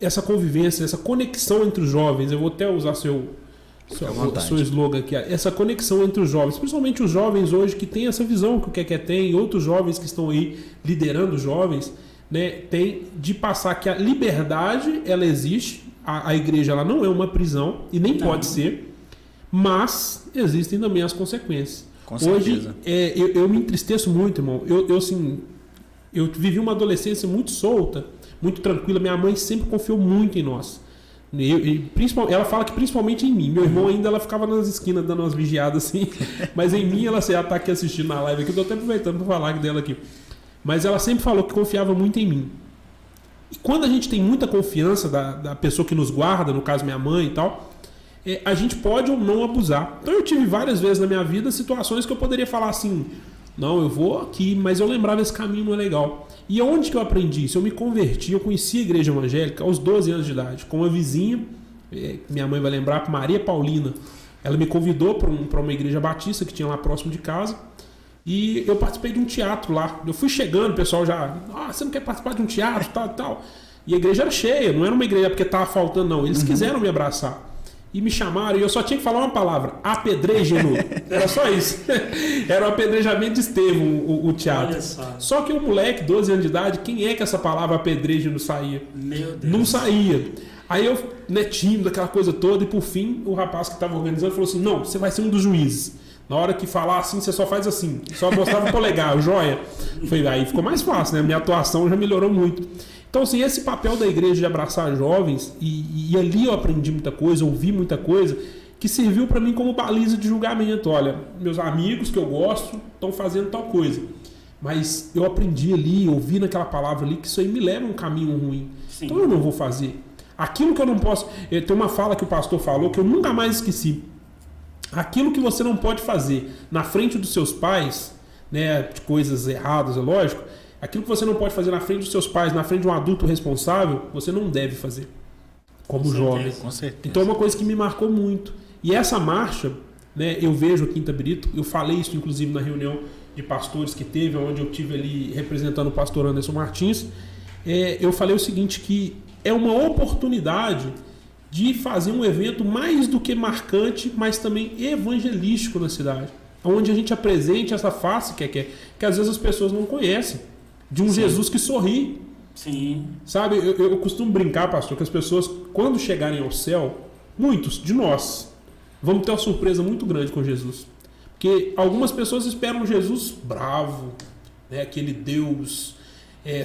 essa convivência, essa conexão entre os jovens, eu vou até usar seu slogan aqui, essa conexão entre os jovens, principalmente os jovens hoje que têm essa visão que o Keké tem, e outros jovens que estão aí liderando os jovens, né, tem de passar que a liberdade, ela existe, a igreja ela não é uma prisão e nem pode ser, mas existem também as consequências. Com certeza. Hoje, eu me entristeço muito, irmão. Eu vivi uma adolescência muito solta, muito tranquila. Minha mãe sempre confiou muito em nós. Ela fala que principalmente em mim. Meu irmão ainda ela ficava nas esquinas dando umas vigiadas assim. Mas em mim ela está aqui assistindo na live aqui. Eu estou até aproveitando para falar dela aqui. Mas ela sempre falou que confiava muito em mim. E quando a gente tem muita confiança da pessoa que nos guarda, no caso minha mãe e tal, a gente pode ou não abusar. Então eu tive várias vezes na minha vida situações que eu poderia falar assim... Não, eu vou aqui, mas eu lembrava esse caminho não é legal. E onde que eu aprendi isso? Eu me converti, eu conheci a igreja evangélica aos 12 anos de idade, com uma vizinha, minha mãe vai lembrar, Maria Paulina. Ela me convidou para uma igreja batista que tinha lá próximo de casa, e eu participei de um teatro lá. Eu fui chegando, o pessoal já, você não quer participar de um teatro, tal. E a igreja era cheia, não era uma igreja porque estava faltando, não. Eles quiseram me abraçar. E me chamaram, e eu só tinha que falar uma palavra: apedrejem-no. Era só isso. Era o apedrejamento de Estevão, o teatro. Olha só. Só que o moleque, 12 anos de idade, quem é que essa palavra apedrejem-no saía? Meu Deus. Não saía. Aí eu, tímido, aquela coisa toda, e por fim, o rapaz que estava organizando falou assim: não, você vai ser um dos juízes. Na hora que falar assim, você só faz assim. Só mostrava o polegar, o joia. Aí ficou mais fácil, né? Minha atuação já melhorou muito. Então, assim, esse papel da igreja de abraçar jovens, e ali eu aprendi muita coisa, ouvi muita coisa, que serviu para mim como baliza de julgamento. Olha, meus amigos que eu gosto estão fazendo tal coisa, mas eu aprendi ali, ouvi naquela palavra ali, que isso aí me leva a um caminho ruim. Sim. Então eu não vou fazer. Aquilo que eu não posso... Tem uma fala que o pastor falou que eu nunca mais esqueci. Aquilo que você não pode fazer na frente dos seus pais, né, de coisas erradas, é lógico, aquilo que você não pode fazer na frente dos seus pais, na frente de um adulto responsável, você não deve fazer, como jovem. Com certeza. Então é uma coisa que me marcou muito. E essa marcha, né, eu vejo aqui em Itabirito, eu falei isso inclusive na reunião de pastores que teve, onde eu tive ali representando o pastor Anderson Martins, eu falei o seguinte, que é uma oportunidade de fazer um evento mais do que marcante, mas também evangelístico na cidade, onde a gente apresente essa face que às vezes as pessoas não conhecem, de um Sim. Jesus que sorri. Sim. Sabe, eu costumo brincar, pastor, que as pessoas, quando chegarem ao céu, muitos de nós, vamos ter uma surpresa muito grande com Jesus. Porque algumas pessoas esperam um Jesus bravo, né, aquele Deus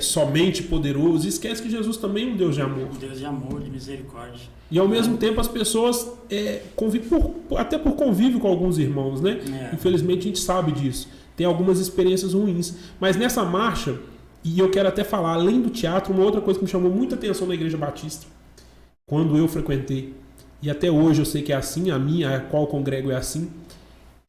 somente poderoso, e esquece que Jesus também é um Deus de amor. Deus de amor, de misericórdia. E ao mesmo tempo as pessoas até por convívio com alguns irmãos, né? Infelizmente a gente sabe disso. Tem algumas experiências ruins. Mas nessa marcha, e eu quero até falar, além do teatro, uma outra coisa que me chamou muita atenção na Igreja Batista, quando eu frequentei, e até hoje eu sei que é assim, a qual congrego é assim,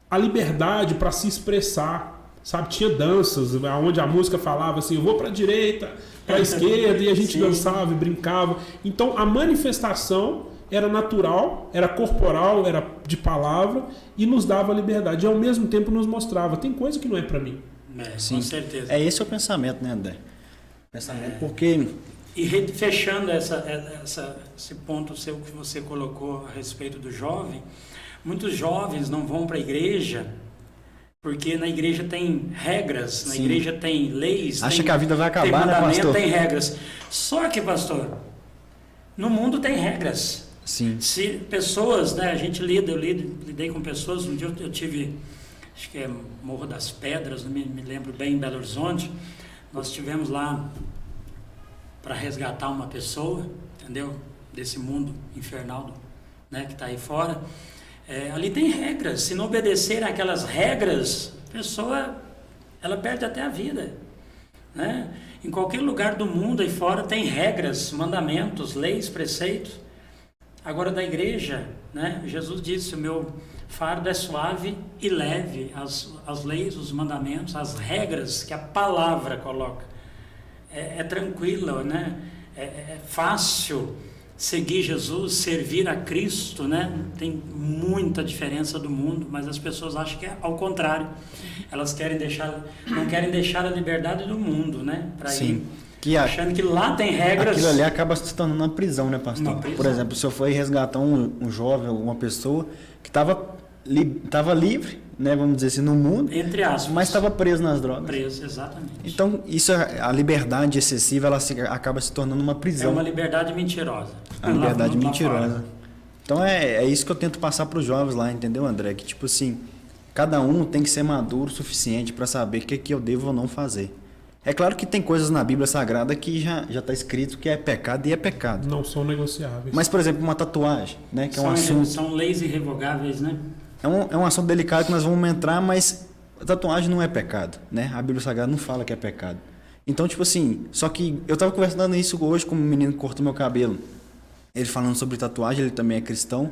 a liberdade para se expressar. Sabe, tinha danças onde a música falava assim, eu vou para a direita, para a esquerda, e a gente dançava e brincava. Então a manifestação era natural, era corporal, era de palavra e nos dava liberdade. E ao mesmo tempo nos mostrava, tem coisa que não é para mim. Com certeza. Esse é o pensamento, né, André? Porque... E fechando esse ponto seu que você colocou a respeito do jovem, muitos jovens não vão para a igreja porque na igreja tem regras, na igreja tem leis. Acha que a vida vai acabar, né, pastor? Tem regras. Só que, pastor, no mundo tem regras. Sim. Se pessoas, né, a gente lidei com pessoas, um dia eu tive, acho que é Morro das Pedras, não me lembro bem, em Belo Horizonte, nós estivemos lá para resgatar uma pessoa, entendeu? Desse mundo infernal, né, que está aí fora. Ali tem regras. Se não obedecer aquelas regras, a pessoa ela perde até a vida, né? Em qualquer lugar do mundo aí fora tem regras, mandamentos, leis, preceitos. Agora da igreja, né? Jesus disse, o meu fardo é suave e leve. As leis, os mandamentos, as regras que a palavra coloca. É tranquila, né? É fácil seguir Jesus, servir a Cristo, né? Tem muita diferença do mundo, mas as pessoas acham que é ao contrário. Elas não querem deixar a liberdade do mundo, né? Para ir achando que lá tem regras. Aquilo ali acaba se tornando uma prisão, né, pastor? Por exemplo, se eu for resgatar um jovem, uma pessoa que estava livre, né, vamos dizer assim, no mundo, entre aspas, mas estava preso nas drogas. Preso, exatamente. Então, a liberdade excessiva, ela acaba se tornando uma prisão. É uma liberdade mentirosa. A liberdade mentirosa. Então, é isso que eu tento passar para os jovens lá, entendeu, André? Que, tipo assim, cada um tem que ser maduro o suficiente para saber o que eu devo ou não fazer. É claro que tem coisas na Bíblia Sagrada que já está escrito que é pecado e é pecado. Não são negociáveis. Mas, por exemplo, uma tatuagem, né? Que é um assunto... São leis irrevogáveis, né? É um assunto delicado que nós vamos entrar, mas a tatuagem não é pecado, né? A Bíblia Sagrada não fala que é pecado. Então, tipo assim, só que eu estava conversando isso hoje com um menino que cortou meu cabelo. Ele falando sobre tatuagem, ele também é cristão.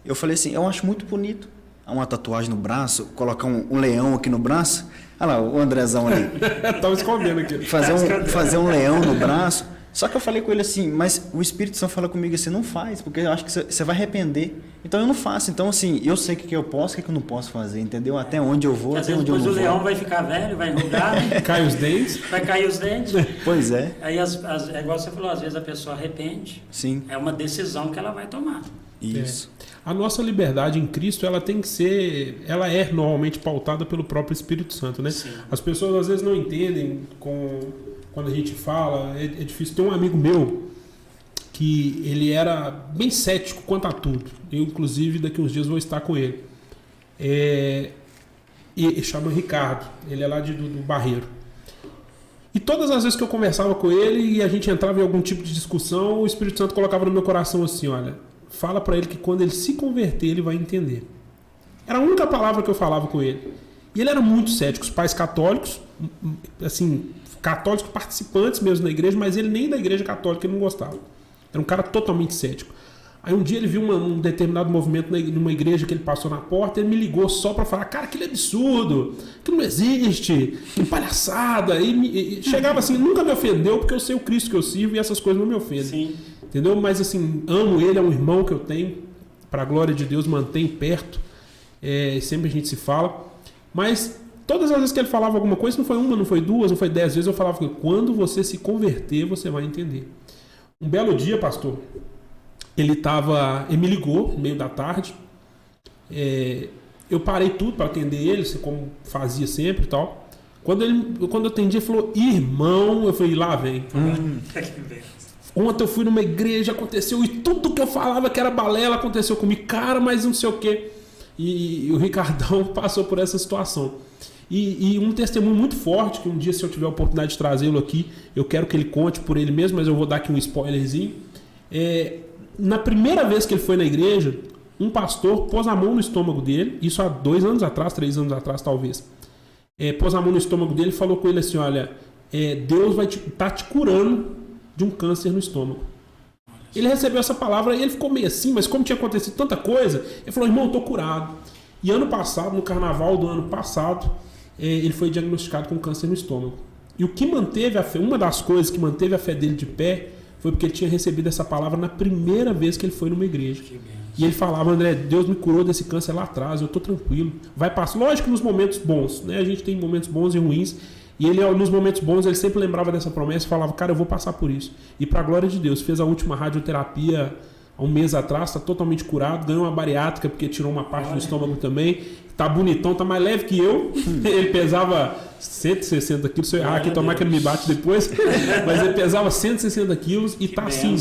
Eu falei assim, eu acho muito bonito uma tatuagem no braço, colocar um leão aqui no braço. Olha lá, o Andrezão ali. Estava escondendo aqui. Fazer um leão no braço. Só que eu falei com ele assim, mas o Espírito Santo fala comigo assim, não faz, porque eu acho que você vai arrepender. Então eu não faço. Então assim, eu sei o que eu posso, o que eu não posso fazer, entendeu? Até onde eu vou, até onde eu não vou. Depois o leão vai ficar velho, vai enrugar. Cai os dentes. Vai cair os dentes. Pois é. Aí, é igual você falou, às vezes a pessoa arrepende. Sim. É uma decisão que ela vai tomar. Isso. A nossa liberdade em Cristo, ela tem que ser, ela é normalmente pautada pelo próprio Espírito Santo, né? Sim. As pessoas às vezes não entendem quando a gente fala, é difícil. Tem um amigo meu que ele era bem cético quanto a tudo. Eu, inclusive, daqui uns dias vou estar com ele. E chama Ricardo, ele é lá do Barreiro. E todas as vezes que eu conversava com ele e a gente entrava em algum tipo de discussão, o Espírito Santo colocava no meu coração assim, olha, fala para ele que quando ele se converter, ele vai entender. Era a única palavra que eu falava com ele. E ele era muito cético, os pais católicos, assim, católicos participantes mesmo na igreja, mas ele nem da igreja católica ele não gostava. Era um cara totalmente cético. Aí um dia ele viu um determinado movimento numa igreja que ele passou na porta, ele me ligou só para falar, cara, aquilo é absurdo, aquilo não existe, que palhaçada. E chegava assim, nunca me ofendeu, porque eu sei o Cristo que eu sirvo e essas coisas não me ofendem. Sim. Entendeu? Mas assim, amo ele, é um irmão que eu tenho, para a glória de Deus, mantenho perto, sempre a gente se fala. Mas todas as vezes que ele falava alguma coisa, não foi uma, não foi duas, não foi 10 vezes, eu falava que quando você se converter, você vai entender. Um belo dia, pastor, ele me ligou no meio da tarde, eu parei tudo para atender ele, como fazia sempre e tal. Quando eu atendi, ele falou, irmão, eu falei, lá vem. Ontem eu fui numa igreja, aconteceu, e tudo que eu falava que era balela aconteceu comigo, cara, mas não sei o quê. E o Ricardão passou por essa situação. E um testemunho muito forte, que um dia, se eu tiver a oportunidade de trazê-lo aqui, eu quero que ele conte por ele mesmo, mas eu vou dar aqui um spoilerzinho. Na primeira vez que ele foi na igreja, um pastor pôs a mão no estômago dele, isso há 2 anos atrás, 3 anos atrás talvez. Pôs a mão no estômago dele e falou com ele assim, olha, Deus vai tá te curando de um câncer no estômago. Ele recebeu essa palavra e ele ficou meio assim, mas como tinha acontecido tanta coisa, ele falou, irmão, eu tô curado. E ano passado, no carnaval do ano passado, ele foi diagnosticado com câncer no estômago. E o que manteve a fé, uma das coisas que manteve a fé dele de pé, foi porque ele tinha recebido essa palavra na primeira vez que ele foi numa igreja. E ele falava, André, Deus me curou desse câncer lá atrás, eu tô tranquilo. Vai passar, lógico, nos momentos bons, né? A gente tem momentos bons e ruins. E ele, nos momentos bons, ele sempre lembrava dessa promessa e falava, cara, eu vou passar por isso. E para a glória de Deus, fez a última radioterapia há um mês atrás, está totalmente curado, ganhou uma bariátrica porque tirou uma parte do estômago também, tá bonitão, tá mais leve que eu. Ele pesava 160 quilos, se eu errar aqui, tomar que ele me bate depois, mas ele pesava 160 quilos e tá assim,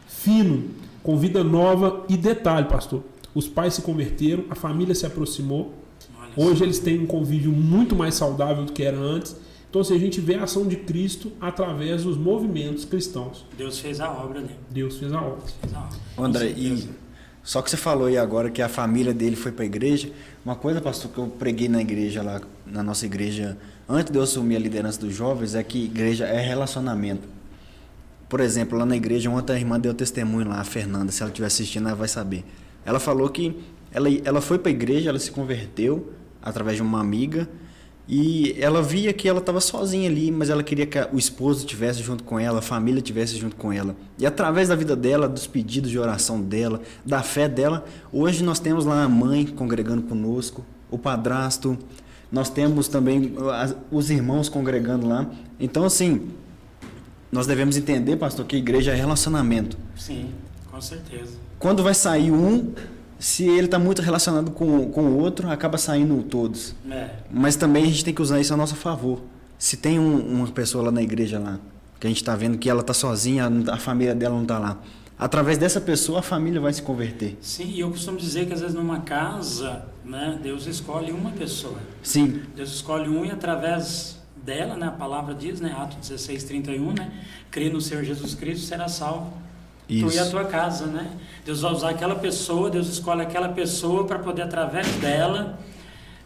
fino, com vida nova. E detalhe, pastor, os pais se converteram, a família se aproximou, hoje eles têm um convívio muito mais saudável do que era antes. Então, assim, a gente vê a ação de Cristo através dos movimentos cristãos. Deus fez a obra, né? Deus fez a obra. André, e só que você falou aí agora que a família dele foi para a igreja. Uma coisa, pastor, que eu preguei na igreja lá, na nossa igreja, antes de eu assumir a liderança dos jovens, é que igreja é relacionamento. Por exemplo, lá na igreja, ontem a irmã deu testemunho lá, a Fernanda, se ela estiver assistindo, ela vai saber. Ela falou que ela foi para a igreja, ela se converteu através de uma amiga, e ela via que ela estava sozinha ali, mas ela queria que o esposo estivesse junto com ela, a família estivesse junto com ela. E através da vida dela, dos pedidos de oração dela, da fé dela, hoje nós temos lá a mãe congregando conosco, o padrasto, nós temos também os irmãos congregando lá. Então, assim, nós devemos entender, pastor, que a igreja é relacionamento. Sim, com certeza. Quando vai sair um, se ele está muito relacionado com o outro, acaba saindo todos. Mas também a gente tem que usar isso a nosso favor. Se tem uma pessoa lá na igreja, lá, que a gente está vendo que ela está sozinha, a família dela não está lá, através dessa pessoa a família vai se converter. Sim, e eu costumo dizer que às vezes numa casa, né, Deus escolhe uma pessoa. Sim. Deus escolhe um e através dela, né, a palavra diz, né, Atos 16:31, né, crê no Senhor Jesus Cristo, será salvo. Isso. Tu e a tua casa, né? Deus vai usar aquela pessoa, Deus escolhe aquela pessoa para poder, através dela,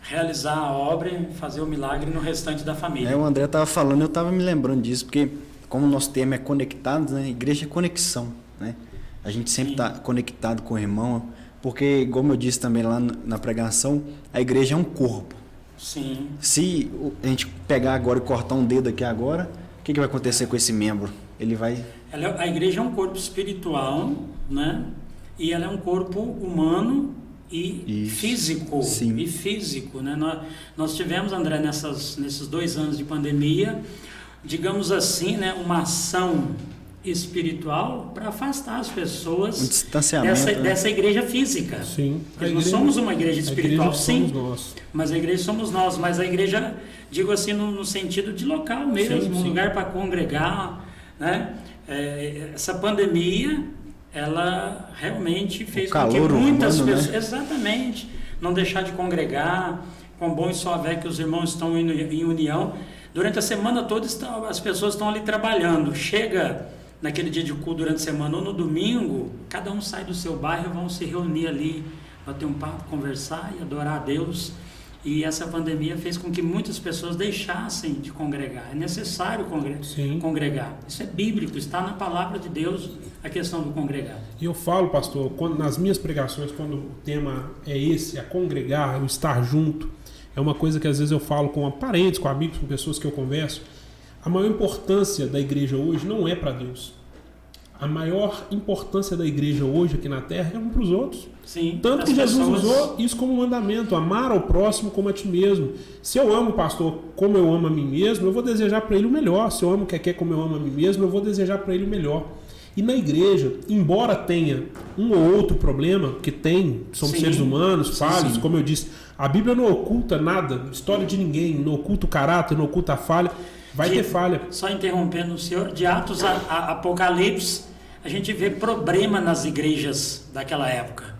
realizar a obra e fazer o milagre no restante da família. O André estava falando, eu estava me lembrando disso, porque como o nosso tema é conectados, né? Igreja é conexão, né? A gente sempre está conectado com o irmão, porque, como eu disse também lá na pregação, a igreja é um corpo. Sim. Se a gente pegar agora e cortar um dedo aqui agora, o que vai acontecer com esse membro? Ele vai... A igreja é um corpo espiritual, né? E ela é um corpo humano e físico. Sim. E físico, né? Nós tivemos, André, nesses 2 anos de pandemia, digamos assim, né, uma ação espiritual para afastar as pessoas um distanciamento, dessa igreja física. Sim. Nós somos uma igreja espiritual, sim, nós. mas a igreja somos nós. Mas a igreja, digo assim, no sentido de local mesmo, um lugar para congregar, né? Essa pandemia, ela realmente fez com que muitas pessoas, né? Exatamente, não deixar de congregar. Quão bom e suave é que os irmãos estão em união. Durante a semana toda as pessoas estão ali trabalhando. Chega naquele dia de culto durante a semana ou no domingo, cada um sai do seu bairro e vão se reunir ali, bater um papo, conversar e adorar a Deus. E essa pandemia fez com que muitas pessoas deixassem de congregar. É necessário congregar. Isso é bíblico, está na palavra de Deus a questão do congregar. E eu falo, pastor, nas minhas pregações, quando o tema é esse, a congregar, o estar junto, é uma coisa que às vezes eu falo com parentes, com amigos, com pessoas que eu converso. A maior importância da igreja hoje não é para Deus. a maior importância da igreja hoje aqui na Terra é um para os outros. Sim, Tanto que Jesus pessoas... usou isso como mandamento, amar ao próximo como a ti mesmo. Se eu amo o pastor como eu amo a mim mesmo, eu vou desejar para ele o melhor. Se eu amo o que como eu amo a mim mesmo, eu vou desejar para ele o melhor. E na igreja, embora tenha um ou outro problema, que tem, somos seres humanos, falhos, sim. como eu disse, a Bíblia não oculta nada, história de ninguém, não oculta o caráter, não oculta a falha, vai ter falha. Só interrompendo o senhor, de Atos a Apocalipse, a gente vê problema nas igrejas daquela época.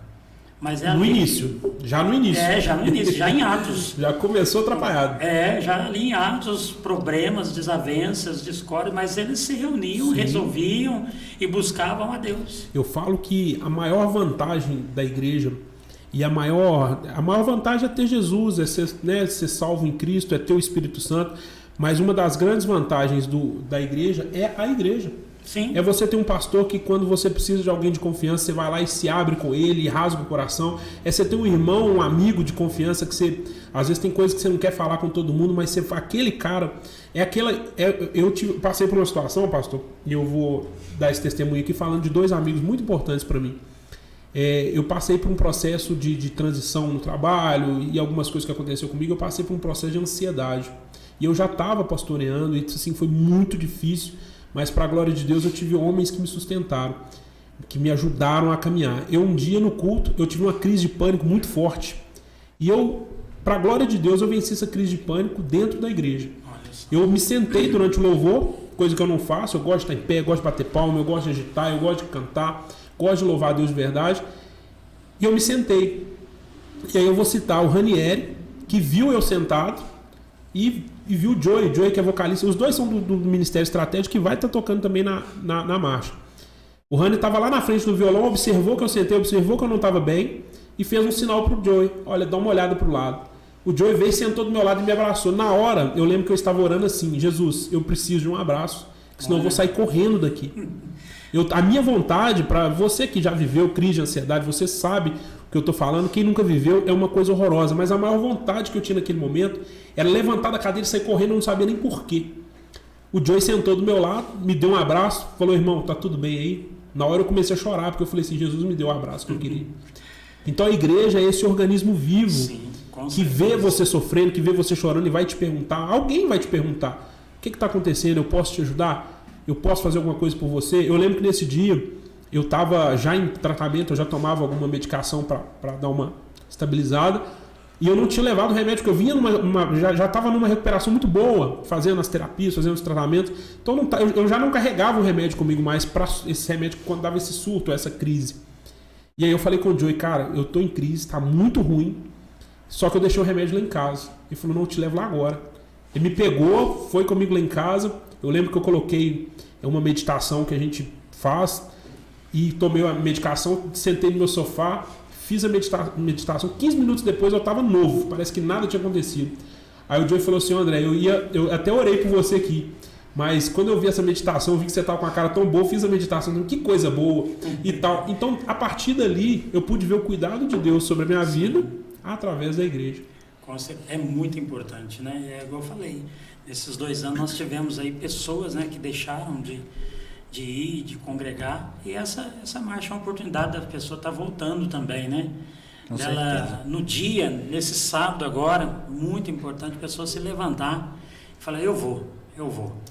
Mas é No ali, início, já no início. já no início, já em Atos. Já começou atrapalhado. Já ali em Atos, problemas, desavenças, discórdia, mas eles se reuniam, Sim. resolviam e buscavam a Deus. Eu falo que a maior vantagem da igreja e a maior vantagem é ter Jesus, é ser salvo em Cristo, é ter o Espírito Santo, mas uma das grandes vantagens da igreja é a igreja. Sim. É você ter um pastor que quando você precisa de alguém de confiança, você vai lá e se abre com ele, e rasga o coração. É você ter um irmão, um amigo de confiança que você... Às vezes tem coisas que você não quer falar com todo mundo, mas aquele cara... Passei por uma situação, pastor, e eu vou dar esse testemunho aqui falando de dois amigos muito importantes para mim. Eu passei por um processo de transição no trabalho e algumas coisas que aconteceram comigo, eu passei por um processo de ansiedade. E eu já estava pastoreando, e assim, foi muito difícil. Mas para a glória de Deus eu tive homens que me sustentaram, que me ajudaram a caminhar. Um dia no culto, eu tive uma crise de pânico muito forte. E para a glória de Deus, eu venci essa crise de pânico dentro da igreja. Eu me sentei durante o louvor, coisa que eu não faço. Eu gosto de estar em pé, eu gosto de bater palma, eu gosto de agitar, eu gosto de cantar, gosto de louvar a Deus de verdade. E eu me sentei. E aí eu vou citar o Ranieri, que viu eu sentado, e viu o Joey que é vocalista. Os dois são do Ministério Estratégico, que vai estar tocando também na marcha. O Rani estava lá na frente do violão, observou que eu sentei, observou que eu não estava bem e fez um sinal pro Joey: olha, dá uma olhada pro lado. O Joey veio, sentou do meu lado e me abraçou. Na hora, eu lembro que eu estava orando assim: Jesus, eu preciso de um abraço, senão eu vou sair correndo daqui. A minha vontade, para você que já viveu crise de ansiedade, você sabe o que eu estou falando. Quem nunca viveu, é uma coisa horrorosa, mas a maior vontade que eu tinha naquele momento era levantar da cadeira e sair correndo, eu não sabia nem porquê. O Joey sentou do meu lado, me deu um abraço, falou: irmão, tá tudo bem aí? Na hora eu comecei a chorar, porque eu falei assim: Jesus me deu o abraço que eu queria. Então a igreja é esse organismo vivo. Sim, que vê você sofrendo, que vê você chorando e vai te perguntar, alguém vai te perguntar: o que está acontecendo? Eu posso te ajudar? Eu posso fazer alguma coisa por você? Eu lembro que nesse dia eu estava já em tratamento, eu já tomava alguma medicação para dar uma estabilizada, e eu não tinha levado o remédio, porque eu vinha já estava numa recuperação muito boa, fazendo as terapias, fazendo os tratamentos. Então eu já não carregava o remédio comigo mais, para esse remédio quando dava esse surto, essa crise. E aí eu falei com o Joey: cara, eu tô em crise, está muito ruim, só que eu deixei o remédio lá em casa. Ele falou: não, eu te levo lá agora. Ele me pegou, foi comigo lá em casa. Eu lembro que eu coloquei uma meditação que a gente faz, e tomei a medicação, sentei no meu sofá, fiz a meditação. 15 minutos depois eu estava novo, parece que nada tinha acontecido. Aí o Joey falou assim: André, eu até orei por você aqui, mas quando eu vi essa meditação, eu vi que você estava com a cara tão boa, fiz a meditação, que coisa boa e tal. Então, a partir dali, eu pude ver o cuidado de Deus sobre a minha vida através da igreja. É muito importante, né? É igual eu falei, nesses 2 anos nós tivemos aí pessoas, né, que deixaram de ir, de congregar, e essa marcha é uma oportunidade da pessoa estar voltando também, né? Ela, no dia, nesse sábado agora, muito importante, a pessoa se levantar e falar: eu vou.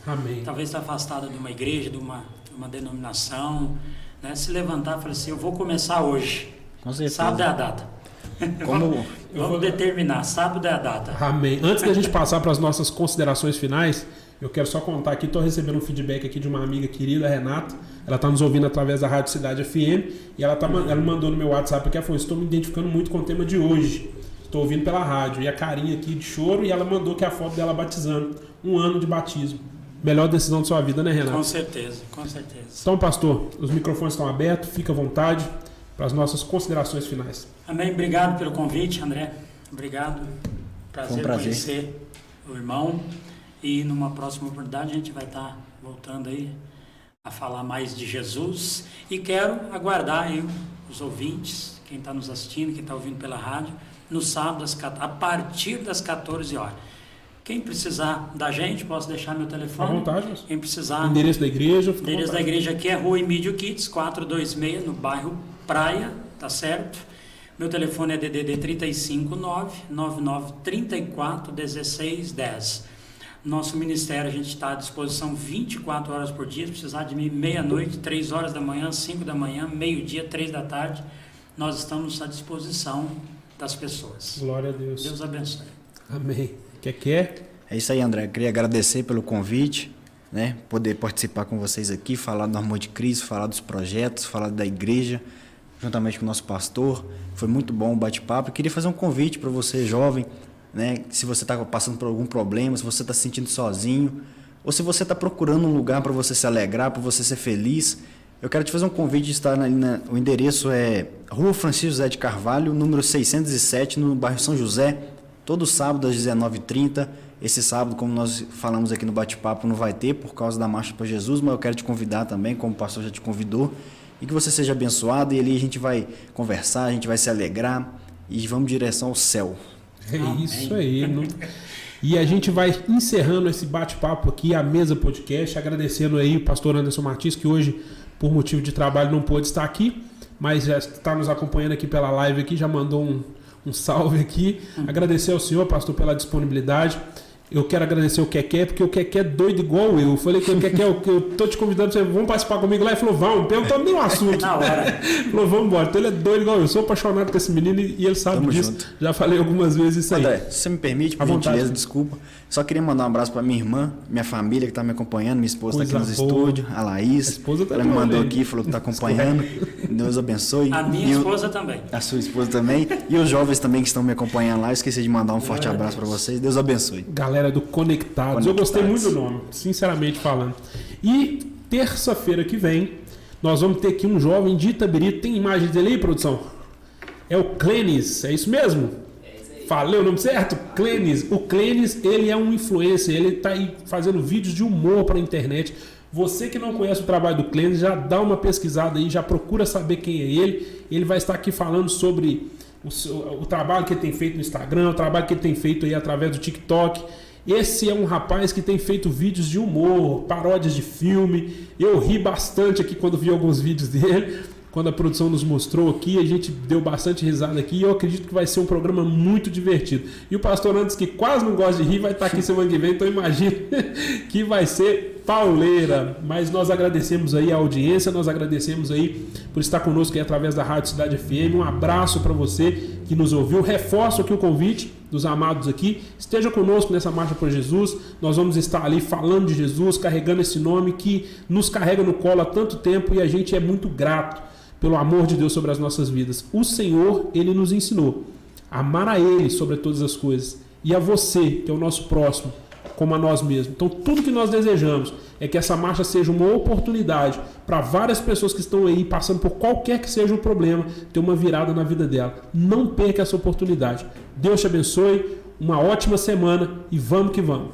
Amém. Talvez está afastada de uma igreja, de uma denominação, né? Se levantar e falar assim: eu vou começar hoje. Com certeza. Sábado é a data. Vamos determinar, sábado é a data. Amém. Antes da gente passar para as nossas considerações finais, eu quero só contar aqui, estou recebendo um feedback aqui de uma amiga querida, a Renata. Ela está nos ouvindo através da Rádio Cidade FM, e ela mandou no meu WhatsApp aqui: ela falou: estou me identificando muito com o tema de hoje, estou ouvindo pela rádio. E a carinha aqui de choro, e ela mandou que a foto dela batizando, 1 ano de batismo. Melhor decisão da sua vida, né, Renata? Com certeza, com certeza. Então, pastor, os microfones estão abertos, fica à vontade para as nossas considerações finais. Amém. Obrigado pelo convite, André. Obrigado. Prazer conhecer o irmão. E numa próxima oportunidade a gente vai estar voltando aí a falar mais de Jesus. E quero aguardar aí os ouvintes, quem está nos assistindo, quem está ouvindo pela rádio, no sábado, a partir das 14 horas. Quem precisar da gente, posso deixar meu telefone. À vontade. Quem precisar. Endereço da igreja. O endereço da igreja aqui é Rua Emídio Kitts, 426, no bairro Praia, tá certo? Meu telefone é DDD 359-9934-1610. Nosso ministério, a gente está à disposição 24 horas por dia. Se precisar de mim, meia-noite, 3 horas da manhã, 5 da manhã, meio-dia, 3 da tarde. Nós estamos à disposição das pessoas. Glória a Deus. Deus abençoe. Amém. Quer? É isso aí, André. Eu queria agradecer pelo convite, né? Poder participar com vocês aqui, falar do Amor de Cristo, falar dos projetos, falar da igreja, juntamente com o nosso pastor. Foi muito bom o bate-papo. Eu queria fazer um convite para você, jovem, né? Se você está passando por algum problema, se você está se sentindo sozinho, ou se você está procurando um lugar para você se alegrar, para você ser feliz, eu quero te fazer um convite de estar o endereço é Rua Francisco José de Carvalho, número 607, no bairro São José, todo sábado às 19h30. Esse sábado, como nós falamos aqui no bate-papo, não vai ter por causa da Marcha para Jesus, mas eu quero te convidar também, como o pastor já te convidou, e que você seja abençoado, e ali a gente vai conversar, a gente vai se alegrar e vamos em direção ao céu. É isso aí. E a gente vai encerrando esse bate-papo aqui, a Mesa Podcast, agradecendo aí o pastor Anderson Martins, que hoje, por motivo de trabalho, não pôde estar aqui, mas já está nos acompanhando aqui pela live aqui, já mandou um salve aqui. Agradecer ao senhor, pastor, pela disponibilidade. Eu quero agradecer o Keké, porque o Keké é doido igual eu. Eu falei que o Keké, eu tô te convidando pra você, vamos participar comigo lá. Ele falou, vamos, perguntou nem o assunto. Na hora. Falou, vamos embora. Então ele é doido igual eu. Eu sou apaixonado por esse menino e ele sabe Tamo disso. junto. Já falei algumas vezes isso aí. André, se você me permite, por À vontade. gentileza, desculpa. Só queria mandar um abraço para minha irmã, minha família que está me acompanhando, minha esposa está aqui nos Coisa boa. estúdios, a Laís. A esposa tá ela me boa, mandou né? aqui, falou que está acompanhando. Deus abençoe. A minha E esposa também. a sua esposa também. E os jovens também que estão me acompanhando lá. Eu esqueci de mandar um forte abraço para vocês. Deus abençoe. Galera do Conectados. Eu gostei muito do nome, sinceramente falando. E terça-feira que vem, nós vamos ter aqui um jovem de Itabiri. Tem imagem dele aí, produção? É o Clenis, é isso mesmo? Falei o nome certo? Clenis. O Clenis, ele é um influencer, ele tá aí fazendo vídeos de humor para a internet. Você que não conhece o trabalho do Clenis, já dá uma pesquisada aí, já procura saber quem é ele. Ele vai estar aqui falando sobre o trabalho que ele tem feito no Instagram, o trabalho que ele tem feito aí através do TikTok. Esse é um rapaz que tem feito vídeos de humor, paródias de filme. Eu ri bastante aqui quando vi alguns vídeos dele. Quando a produção nos mostrou aqui, a gente deu bastante risada aqui e eu acredito que vai ser um programa muito divertido. E o pastor Andes, que quase não gosta de rir, vai estar aqui semana que vem, então imagina que vai ser pauleira. Mas nós agradecemos aí a audiência, nós agradecemos aí por estar conosco aí através da Rádio Cidade FM. Um abraço para você que nos ouviu. Reforço aqui o convite dos amados aqui. Esteja conosco nessa Marcha por Jesus. Nós vamos estar ali falando de Jesus, carregando esse nome que nos carrega no colo há tanto tempo e a gente é muito grato pelo amor de Deus sobre as nossas vidas. O Senhor, Ele nos ensinou a amar a Ele sobre todas as coisas e a você, que é o nosso próximo, como a nós mesmos. Então, tudo que nós desejamos é que essa marcha seja uma oportunidade para várias pessoas que estão aí passando por qualquer que seja o problema, ter uma virada na vida dela. Não perca essa oportunidade. Deus te abençoe, uma ótima semana e vamos que vamos.